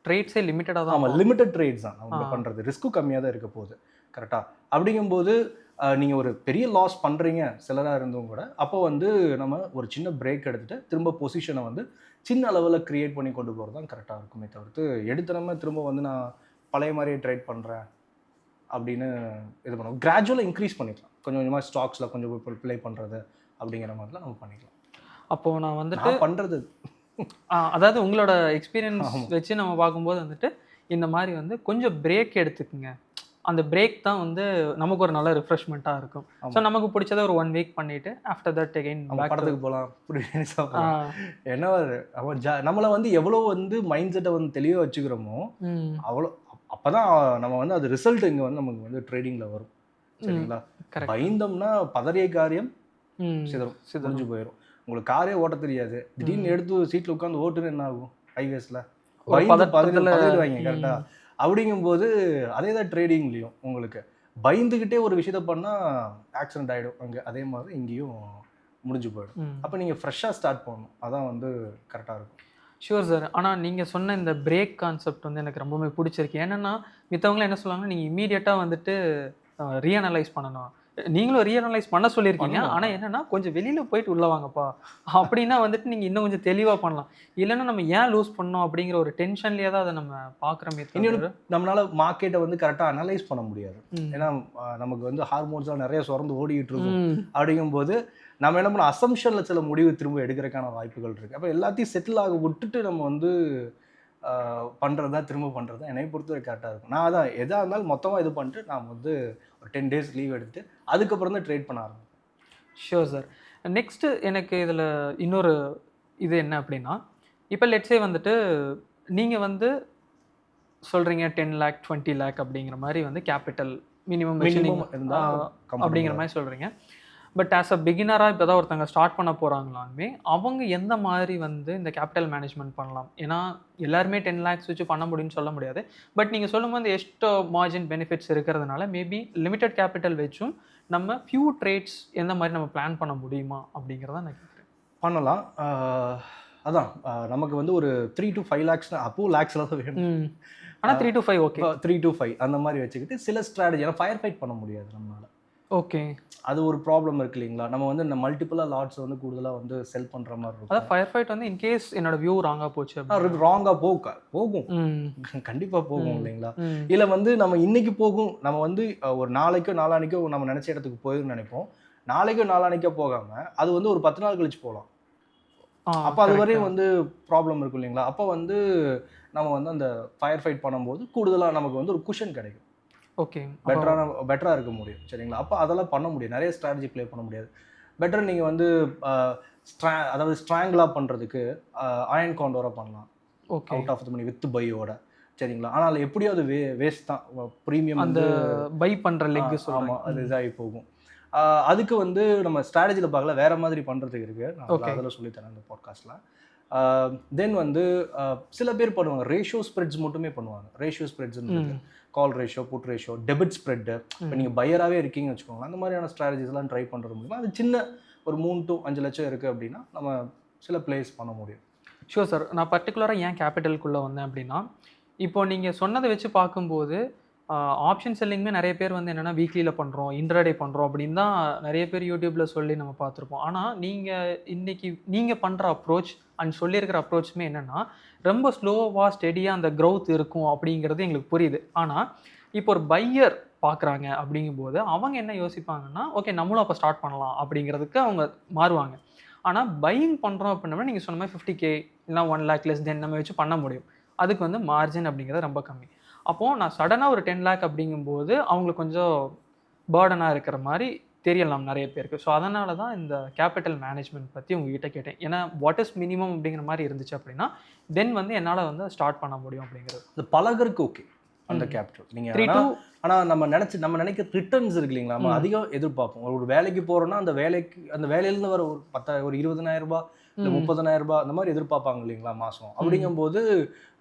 ட்ரேட்ஸே லிமிட்டடாக தான். ஆமாம், லிமிட்டட் ட்ரேட்ஸ் தான் நம்ம பண்ணுறது. ரிஸ்க்கும் கம்மியாக தான் இருக்க போகுது. கரெக்டாக? அப்படிங்கும்போது நீங்கள் ஒரு பெரிய லாஸ் பண்ணுறீங்க சிலராக இருந்தவங்க கூட, அப்போ வந்து நம்ம ஒரு சின்ன பிரேக் எடுத்துகிட்டு திரும்ப பொசிஷனை வந்து சின்ன அளவில் க்ரியேட் பண்ணி கொண்டு போகிறது தான் கரெக்டாக இருக்குமே தவிர்த்து எடுத்து நம்ம திரும்ப வந்து நான் பழைய மாதிரியே ட்ரேட் பண்ணுறேன் அப்படின்னு இது பண்ணுவோம். கிராஜுவலாக இன்க்ரீஸ் பண்ணிக்கலாம். கொஞ்சம் கொஞ்சமாக ஸ்டாக்ஸில் கொஞ்சம் ப்ளே பண்ணுறது அப்படிங்கிற மாதிரிலாம் நம்ம பண்ணிக்கலாம். அப்போது நான் வந்துட்டு பண்ணுறது அதாவது உங்களோட எக்ஸ்பீரியன்ஸ் வச்சு நம்ம பார்க்கும்போது வந்துட்டு இந்த மாதிரி வந்து கொஞ்சம் பிரேக் எடுத்துக்குங்க. அந்த பிரேக் தான் வந்து நமக்கு ஒரு நல்ல ரிஃப்ரெஷ்மெண்ட்டாக இருக்கும். ஸோ நமக்கு பிடிச்சத ஒரு 1 வீக் பண்ணிட்டு ஆஃப்டர் தட் அகைன் நம்ம படத்துக்கு போகலாம், பிரியாணி சாப்பிடலாம். என்ன அவன் நம்மளை வந்து எவ்வளோ வந்து மைண்ட் செட்டை வந்து தெளிவாக வச்சுக்கிறோமோ அவ்வளோ அப்பதான் நம்ம வந்து அது ரிசல்ட் இங்கே வந்து நமக்கு வந்து ட்ரேடிங்கில் வரும். சரிங்களா? பயந்தோம்னா பதறிய காரியம் சிதறும், சிதறிஞ்சு போயிடும். உங்களுக்கு காரே ஓட்ட தெரியாது, திடீர்னு எடுத்து சீட்டில் உட்காந்து ஓட்டுன்னு என்ன ஆகும்? ஹைவேஸில் பதறிடுவாங்க. கரெக்டா? அப்படிங்கும்போது அதே தான் ட்ரேடிங்லேயும் உங்களுக்கு பயந்துக்கிட்டே ஒரு விஷயத்த பண்ணால் ஆக்சிடென்ட் ஆகிடும் அங்கே. அதே மாதிரி இங்கேயும் முடிஞ்சு போயிடும். அப்போ நீங்கள் ஃப்ரெஷ்ஷாக ஸ்டார்ட் பண்ணணும். அதான் வந்து கரெக்டாக இருக்கும். Sure sir. ஆனால் நீங்கள் சொன்ன இந்த பிரேக் கான்செப்ட் வந்து எனக்கு ரொம்பவே பிடிச்சிருக்கு. ஏன்னா மித்தவங்களாம் என்ன சொல்லுவாங்கன்னா, நீங்கள் இமீடியட்டாக வந்துட்டு ரீஅனலைஸ் பண்ணணும். நீங்களும் ரீஅனலைஸ் பண்ண சொல்லியிருக்கீங்க. ஆனால் என்னன்னா கொஞ்சம் வெளியில் போயிட்டு உள்ள வாங்கப்பா அப்படின்னா வந்துட்டு நீங்கள் இன்னும் கொஞ்சம் தெளிவாக பண்ணலாம். இல்லைன்னா நம்ம ஏன் லூஸ் பண்ணோம் அப்படிங்கிற ஒரு டென்ஷன்லேயே தான் அதை நம்ம பார்க்குறோமே. இன்னொன்று நம்மளால மார்க்கெட்டை வந்து கரெக்டாக அனலைஸ் பண்ண முடியாது. ஏன்னா நமக்கு வந்து ஹார்மோன்ஸ்லாம் நிறைய சுரந்து ஓடிக்கிட்டு இருக்கும். அப்படிங்கும்போது நம்ம என்ன பண்ண அசம்ஷனில் சில முடிவு திரும்ப எடுக்கிறதுக்கான வாய்ப்புகள் இருக்குது. அப்போ எல்லாத்தையும் செட்டில் ஆக விட்டுட்டு நம்ம வந்து பண்ணுறது தான், திரும்ப பண்ணுறது தான் என்னை பொறுத்தவரை கரெக்டாக இருக்கும். நான் அதான் எதாக இருந்தாலும் மொத்தமாக இது பண்ணிட்டு நான் வந்து ஒரு 10 days லீவ் எடுத்து அதுக்கப்புறம் தான் ட்ரேட் பண்ண ஆரம்பிப்பேன். Sure sir. நெக்ஸ்ட்டு எனக்கு இதில் இன்னொரு இது என்ன அப்படின்னா, இப்போ லெட்ஸே வந்துட்டு நீங்கள் வந்து சொல்கிறீங்க 10 lakh 20 lakh அப்படிங்கிற மாதிரி வந்து கேபிட்டல் மினிமம் இருந்தால் அப்படிங்கிற மாதிரி சொல்கிறீங்க. பட் ஆஸ் அ பிகினராக இப்போ தான் ஒருத்தங்க ஸ்டார்ட் பண்ண போகிறாங்களாலுமே அவங்க எந்த மாதிரி வந்து இந்த கேபிட்டல் மேனேஜ்மெண்ட் பண்ணலாம்? ஏன்னா எல்லாருமே 10 lakhs வச்சு பண்ண முடியும்னு சொல்ல முடியாது. பட் நீங்கள் சொல்லும்போது எஸ்ட் மார்ஜின் பெனிஃபிட்ஸ் இருக்கிறதுனால மேபி லிமிட்டட் கேபிட்டல் வச்சும் நம்ம ஃபியூ ட்ரேட்ஸ் எந்த மாதிரி நம்ம பிளான் பண்ண முடியுமா அப்படிங்கிறத நான் கேட்குறேன். பண்ணலாம். அதான் நமக்கு வந்து ஒரு 3 to 5 lakhs அப்போது லேக்ஸில் தான் வேணும். ஆனால் 3 to 5 ஓகே. 3 to 5 அந்த மாதிரி வச்சுக்கிட்டு சில ஸ்ட்ராட்டஜி, ஏன்னா ஃபயர் ஃபைட் பண்ண முடியாது நம்மளால். ஓகே. அது ஒரு ப்ராப்ளம் இருக்கு இல்லைங்களா? நம்ம வந்து இந்த மல்டிபிளாக லாட்ஸ் வந்து கூடுதலாக வந்து செல் பண்ணுற மாதிரி இருக்கும். அதான் ஃபயர் ஃபைட் வந்து இன்கேஸ் என்னோட வியூ ராங்காக போச்சு ராங்காக போகும் கண்டிப்பாக போகும் இல்லைங்களா? இல்லை வந்து நம்ம இன்னைக்கு போகும், நம்ம வந்து ஒரு நாளைக்கோ நாளானிக்கோ நம்ம நினச்ச இடத்துக்கு போயிடும்னு நினைப்போம். நாளைக்கோ நாளானிக்கோ போகாமல் அது வந்து ஒரு 10 நாள் கழிச்சு போகலாம். அப்போ அது வரையும் வந்து ப்ராப்ளம் இருக்கும் இல்லைங்களா? அப்போ வந்து நம்ம வந்து அந்த ஃபயர் ஃபைட் பண்ணும்போது கூடுதலாக நமக்கு வந்து ஒரு குஷன் கிடைக்கும். ஓகே. பெட்டராக இருக்க முடியும். சரிங்களா? அப்போ அதெல்லாம் பண்ண முடியும். நிறைய ஸ்ட்ராட்டஜி ப்ளே பண்ண முடியாது. பெட்டர் நீங்கள் வந்து அதாவது ஸ்ட்ராங்கிளாக பண்ணுறதுக்கு அயன் காண்டோராக பண்ணலாம். Okay. Out of the money with பையோட. சரிங்களா? ஆனால் எப்படியும் அது வேஸ்ட் தான். ப்ரீமியம் அந்த பை பண்ணுற லெக் ஆமாம், அது இதாகி போகும். அதுக்கு வந்து நம்ம ஸ்ட்ராட்டஜியில் பார்க்கல, வேறு மாதிரி பண்ணுறதுக்கு இருக்குது. நான் அதில் சொல்லித்தரேன் இந்த பாட்காஸ்ட்டில். தென் வந்து சில பேர் பண்ணுவாங்க ரேஷியோ ஸ்ப்ரெட்ஸ் மட்டுமே பண்ணுவாங்க. ரேஷியோ ஸ்ப்ரெட்ஸ்ன்னு call ratio, put ratio, debit spread. இப்போ நீங்கள் பையராகவே இருக்கீங்கன்னு வச்சுக்கோங்களேன், அந்த மாதிரியான ஸ்ட்ராட்டஜிஸ்லாம் ட்ரை பண்ணுறது மூலிமா அது சின்ன ஒரு 3 to 5 லட்சம் இருக்குது அப்படின்னா நம்ம சில பிளேஸ் பண்ண முடியும். Sure sir. நான் பர்டிகுலராக ஏன் கேபிட்டலுக்குள்ளே வந்தேன் அப்படின்னா, இப்போ நீங்கள் சொன்னதை வச்சு பார்க்கும்போது ஆப்ஷன் செல்லிங்குமே நிறைய பேர் வந்து என்னென்னா வீக்லியில் பண்ணுறோம், இன்ட்ராடே பண்ணுறோம் அப்படின்னு தான் நிறைய பேர் யூடியூப்பில் சொல்லி நம்ம பார்த்துருப்போம். ஆனால் நீங்கள் பண்ணுற அப்ரோச் அண்ட் சொல்லியிருக்கிற அப்ரோச்சுமே என்னென்னா ரொம்ப ஸ்லோவாக ஸ்டெடியாக அந்த க்ரோத் இருக்கும் அப்படிங்கிறது எங்களுக்கு புரியுது. ஆனால் இப்போ ஒரு பையர் பார்க்குறாங்க அப்படிங்கும்போது அவங்க என்ன யோசிப்பாங்கன்னா, ஓகே நம்மளும் அப்போ ஸ்டார்ட் பண்ணலாம் அப்படிங்கிறதுக்கு அவங்க மாறுவாங்க. ஆனால் பையிங் பண்ணுறோம் அப்படின்னா நீங்கள் சொன்ன மாதிரி 50K இல்லைனா 1 lakh லெஸ் தென் நம்ம வச்சு பண்ண முடியும். அதுக்கு வந்து மார்ஜின் அப்படிங்கிறது ரொம்ப கம்மி. அப்போது நான் சடனாக ஒரு 10 lakh அப்படிங்கும்போது அவங்களுக்கு கொஞ்சம் பேர்டனாக இருக்கிற மாதிரி தெரியலாம் நிறைய பேருக்கு. ஸோ அதனால தான் இந்த கேபிட்டல் மேனேஜ்மெண்ட் பற்றி உங்ககிட்ட கேட்டேன். ஏன்னா வாட் இஸ் மினிமம் அப்படிங்கிற மாதிரி இருந்துச்சு அப்படின்னா தென் வந்து என்னால் வந்து ஸ்டார்ட் பண்ண முடியும் அப்படிங்கிறது. அது பழகருக்கு ஓகே அந்த கேபிட்டல் நீங்கள். ஆனால் நம்ம நினைக்கிற ரிட்டர்ன்ஸ் இருக்கு இல்லைங்களா, நம்ம அதிகம் எதிர்பார்ப்போம். ஒரு வேலைக்கு போகிறோன்னா அந்த வேலையிலேருந்து வர ஒரு 20,000 ரூபாய் இல்லை 30,000 ரூபாய் அந்த மாதிரி எதிர்பார்ப்பாங்க இல்லைங்களா மாதம். அப்படிங்கும்போது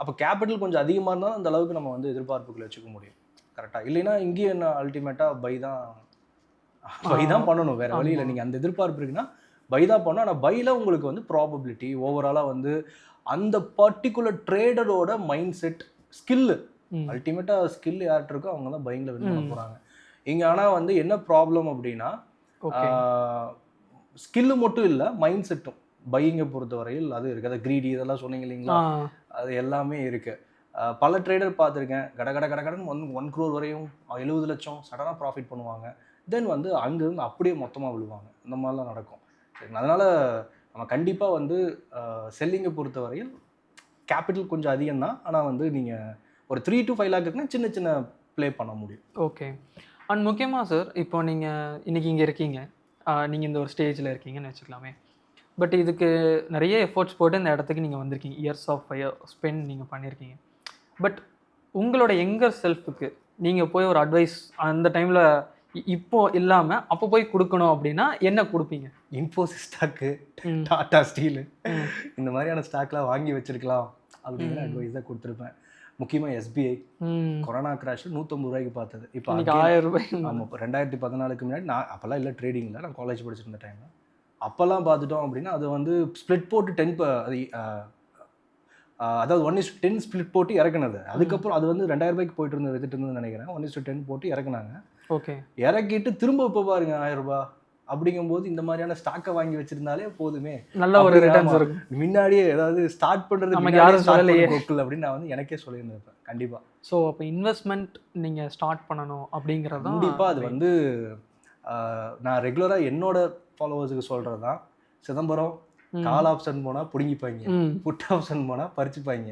அப்போ கேபிட்டல் கொஞ்சம் அதிகமாக இருந்தால் அந்த அளவுக்கு நம்ம வந்து எதிர்பார்ப்புகளை வச்சுக்க முடியும். கரெக்டாக இல்லைன்னா இங்கேயும் என்ன அல்டிமேட்டாக பை தான் பண்ணணும், வேறு வழி இல்லை. நீங்கள் அந்த எதிர்பார்ப்பு இருக்குன்னா பை தான் பண்ணணும். ஆனால் பையில் உங்களுக்கு வந்து ப்ராபபிலிட்டி ஓவராலாக வந்து அந்த பர்டிகுலர் ட்ரேடரோட மைண்ட் செட் ஸ்கில்லு அல்டிமேட்டாக ஸ்கில் யார்கிட்ட இருக்கோ அவங்க தான் பையிங்கில் வின் பண்ண போகிறாங்க இங்கே. ஆனால் வந்து என்ன ப்ராப்ளம் அப்படின்னா ஸ்கில்லு மட்டும் இல்லை மைண்ட் செட்டும் பையிங்கை பொறுத்தவரையில் அது இருக்குது. அது க்ரீடி இதெல்லாம் சொன்னீங்க இல்லைங்களா, அது எல்லாமே இருக்குது. பல ட்ரேடர் பார்த்துருக்கேன், கடன் 1 crore வரையும் 70 லட்சம் சடனாக ப்ராஃபிட் பண்ணுவாங்க. தென் வந்து அங்கேருந்து அப்படியே மொத்தமாக விழுவாங்க. இந்த மாதிரிலாம் நடக்கும். சரிங்களா? அதனால் நம்ம கண்டிப்பாக வந்து செல்லிங்கை பொறுத்தவரையில் கேபிட்டல் கொஞ்சம் அதிகம்தான். ஆனால் வந்து நீங்கள் ஒரு 3 to 5 lakh இருக்குன்னா சின்ன சின்ன ப்ளே பண்ண முடியும். ஓகே. அண்ட் முக்கியமாக சார், இப்போ நீங்கள் இன்றைக்கி இங்கே இருக்கீங்க, நீங்கள் இந்த ஒரு ஸ்டேஜில் இருக்கீங்கன்னு வச்சுக்கலாமே. பட் இதுக்கு நிறைய எஃபோர்ட்ஸ் போட்டு இந்த இடத்துக்கு நீங்கள் வந்திருக்கீங்க, இயர்ஸ் ஆஃப் ஸ்பெண்ட் நீங்கள் பண்ணியிருக்கீங்க. பட் உங்களோட யங்கர் செல்ஃபுக்கு நீங்கள் போய் ஒரு அட்வைஸ் அந்த டைமில் இப்போ இல்லாமல் அப்போ போய் கொடுக்கணும் அப்படின்னா என்ன கொடுப்பீங்க? இன்ஃபோசிஸ் ஸ்டாக்கு, டாடா ஸ்டீலு, இந்த மாதிரியான ஸ்டாக்லாம் வாங்கி வச்சிருக்கலாம் அப்படிங்கிற அட்வைஸ் தான் கொடுத்துருப்பேன். முக்கியமாக எஸ்பிஐ கொரோனா கிராஷ் 150 ரூபாய்க்கு பார்த்தது. இப்போ 1000 ரூபாய். ஆமாம், இப்போ 2014க்கு முன்னாடி நான் அப்போல்லாம் இல்லை ட்ரேடிங்கில், நான் காலேஜ் படிச்சிருந்த டைமில் அப்போல்லாம் பார்த்துட்டோம் அப்படின்னா அது வந்து ஸ்ப்ளிட் போட்டு 10 அதாவது 1:10 ஸ்ப்ளிட் போட்டு இறக்குனது. அதுக்கப்புறம் அது வந்து 2000 ரூபாய்க்கு போயிட்டு இருந்தது, வித்துட்டு இருந்ததுன்னு நினைக்கிறேன். 1:10 போட்டு இறக்குனாங்க. ஓகே. இறக்கிட்டு திரும்ப இப்போ பாருங்க 1000 ரூபாய் அப்படிங்கும்போது இந்த மாதிரியான ஸ்டாக்கை வாங்கி வச்சிருந்தாலே போதுமே, நல்ல ஒரு ரிட்டர்ன்ஸ் இருக்கும். முன்னாடியே ஏதாவது ஸ்டார்ட் பண்ணுறது நமக்கு யாரும் சொல்லலையே அப்படின்னு நான் வந்து எனக்கே சொல்லியிருந்தேன். கண்டிப்பாக. ஸோ அப்போ இன்வெஸ்ட்மெண்ட் நீங்கள் ஸ்டார்ட் பண்ணணும் அப்படிங்கிறது கண்டிப்பாக அது வந்து நான் ரெகுலராக என்னோட ஃபாலோவர்ஸுக்கு சொல்கிறது தான். சிதம்பரம் கால் ஆப்ஷன் போனால் பிடுங்கிப்பாங்க, புட் ஆப்ஷன் போனால் பறிச்சுப்பாங்க,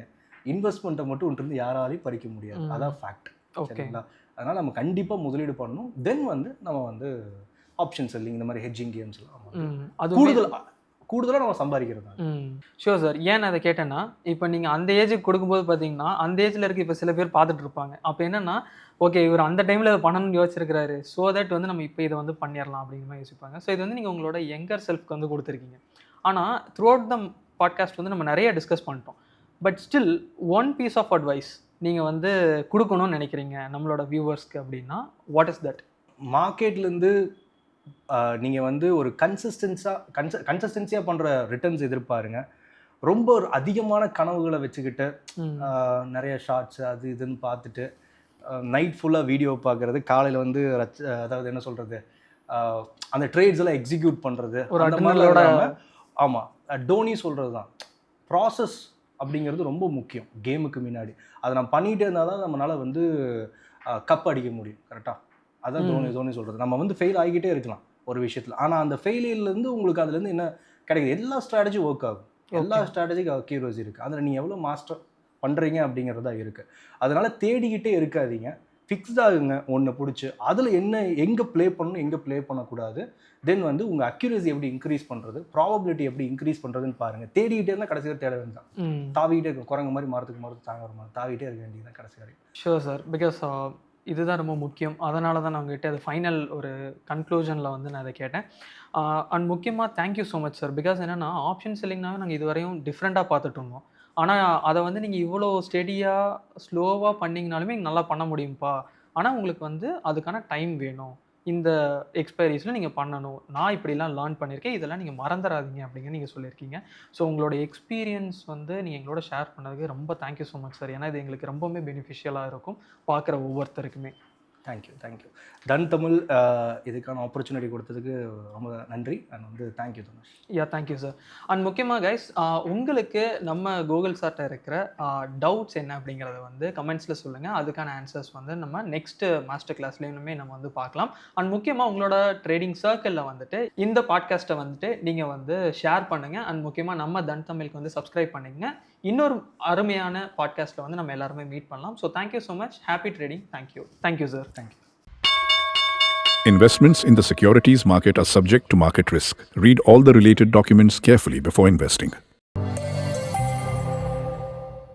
இன்வெஸ்ட்மெண்ட்டை மட்டும் ஒன்று யாராலையும் பறிக்க முடியாது. அதான் ஃபேக்ட். ஓகேங்களா? அதனால் நம்ம கண்டிப்பாக முதலீடு பண்ணணும். தென் வந்து நம்ம வந்து ஆப்ஷன் செல்லிங், இந்த மாதிரி ஹெட்ஜிங் கேம்ஸ்லாம் அது கூடுதலாக நம்ம சம்பாதிக்கிறது. Sure sir. ஏன் அதை கேட்டேன்னா, இப்போ நீங்கள் அந்த ஏஜுக்கு கொடுக்கும்போது பார்த்தீங்கன்னா அந்த ஏஜில் இருக்க இப்போ சில பேர் பார்த்துட்டு இருப்பாங்க. அப்போ என்னென்னா, ஓகே இவர் அந்த டைமில் இதை பண்ணணும்னு யோசிச்சிருக்கிறாரு, ஸோ தட் வந்து நம்ம இப்போ இதை வந்து பண்ணிடலாம் அப்படிங்கிற மாதிரி யோசிப்பாங்க. ஸோ இது வந்து நீங்கள் உங்களோட யங்கர் செல்ஃப்க்கு வந்து கொடுத்துருக்கீங்க. ஆனால் த்ரூ அவுட் த பாட்காஸ்ட் வந்து நம்ம நிறைய டிஸ்கஸ் பண்ணிட்டோம். But still one piece of advice நீங்கள் வந்து கொடுக்கணும்னு நினைக்கிறீங்க நம்மளோட வியூவர்ஸ்க்கு அப்படின்னா வாட் இஸ் தட்? மார்க்கெட்லேருந்து நீங்கள் வந்து ஒரு கன்சிஸ்டன்சியாக பண்ணுற ரிட்டர்ன்ஸ் எதிர்பாருங்க. ரொம்ப ஒரு அதிகமான கனவுகளை வச்சுக்கிட்டு நிறைய ஷார்ட்ஸ் அது இதுன்னு பார்த்துட்டு நைட் ஃபுல்லாக வீடியோ பார்க்குறது, காலையில் வந்து அதாவது என்ன சொல்கிறது, அந்த ட்ரேட்ஸ் எல்லாம் எக்ஸிக்யூட் பண்ணுறது, அந்த மாதிரியோட. ஆமாம், டோனி சொல்கிறது தான் ப்ராசஸ் அப்படிங்கிறது ரொம்ப முக்கியம் கேமுக்கு முன்னாடி. அதை நம்ம பண்ணிகிட்டே இருந்தால் தான் நம்மளால் வந்து கப் அடிக்க முடியும். கரெக்டாக? அதான் தோனி சொல்கிறது. நம்ம வந்து ஃபெயில் ஆகிக்கிட்டே இருக்கலாம் ஒரு விஷயத்தில், ஆனால் அந்த ஃபெயிலியர்லேருந்து உங்களுக்கு அதுலேருந்து என்ன கிடைக்குது? எல்லா ஸ்ட்ராட்டஜி ஒர்க் ஆகும், எல்லா ஸ்ட்ராட்டஜிக்கு அக்யூரசி இருக்குது. அதில் நீங்கள் எவ்வளோ மாஸ்டர் பண்ணுறீங்க அப்படிங்கிறதா இருக்குது. அதனால் தேடிக்கிட்டே இருக்காதீங்க, ஃபிக்ஸ்டாகுங்க ஒன்று பிடிச்சி, அதில் எங்கே ப்ளே பண்ணணும் எங்கே ப்ளே பண்ணக்கூடாது. தென் வந்து உங்கள் அக்யூரசி எப்படி இன்க்ரீஸ் பண்ணுறது, ப்ராபபிலிட்டி எப்படி இன்க்ரீஸ் பண்ணுறதுன்னு பாருங்கள். தேடிக்கிட்டே இருந்தால் கடைசியில் தேட வேண்டாம், தாவிக்கிட்டே இருக்கும். குரங்கு மாதிரி மரத்துக்கு தாங்க வர மாதிரி தாவிக்கிட்டே இருக்க வேண்டியது தான் கடைசி வரைக்கும். Sure sir. பிகாஸ் இதுதான் ரொம்ப முக்கியம். அதனால தான் நான் உங்கள்கிட்ட அது ஃபைனல் ஒரு கன்க்ளூஷனில் வந்து நான் அதை கேட்டேன். அண்ட் முக்கியமாக thank you so much sir. Because என்னென்னா ஆப்ஷன் செல்லிங்னாவே நாங்கள் இதுவரையும் டிஃப்ரெண்ட்டாக பார்த்துட்டு இருந்தோம். ஆனால் அதை வந்து நீங்கள் இவ்வளோ ஸ்டெடியாக ஸ்லோவாக பண்ணிங்கனாலுமே நல்லா பண்ண முடியும்ப்பா. ஆனால் உங்களுக்கு வந்து அதுக்கான டைம் வேணும், இந்த எக்ஸ்பைரிஸில் நீங்கள் பண்ணணும், நான் இப்படிலாம் லேர்ன் பண்ணியிருக்கேன், இதெல்லாம் நீங்கள் மறந்துடாதீங்க அப்படிங்க நீங்கள் சொல்லியிருக்கீங்க. ஸோ உங்களோட எக்ஸ்பீரியன்ஸ் வந்து நீங்கள் எங்களோட ஷேர் பண்ணதுக்கு ரொம்ப தேங்க்யூ ஸோ மச் சார். ஏன்னா இது எங்களுக்கு ரொம்பவுமே பெனிஃபிஷியலாக இருக்கும் பார்க்குற ஒவ்வொருத்தருக்குமே. தேங்க்யூ. டன் தமிழ் இதுக்கான ஆப்பர்ச்சுனிட்டி கொடுத்ததுக்கு ரொம்ப நன்றி. அண்ட் வந்து thank you Dhanush. Thank you sir. And முக்கியமாக கைஸ், உங்களுக்கு நம்ம கூகுள் சார்ட்ட இருக்கிற டவுட்ஸ் என்ன அப்படிங்கிறத வந்து கமெண்ட்ஸில் சொல்லுங்கள். அதுக்கான ஆன்சர்ஸ் வந்து நம்ம நெக்ஸ்ட்டு மாஸ்டர் கிளாஸ்லேயுமே நம்ம வந்து பார்க்கலாம். அண்ட் முக்கியமாக உங்களோட ட்ரேடிங் சர்க்கிளில் வந்துட்டு இந்த பாட்காஸ்ட்டை வந்துட்டு நீங்கள் வந்து ஷேர் பண்ணுங்கள். அண்ட் முக்கியமாக நம்ம தன் தமிழுக்கு வந்து சப்ஸ்கிரைப் பண்ணிங்க. இன்னொரு அருமையான பாட்காஸ்ட்டில் வந்து நம்ம எல்லாருமே மீட் பண்ணலாம். So thank you so much. Happy trading. Thank you sir. Thank you. Investments in the securities market are subject to market risk. Read all the related documents carefully before investing.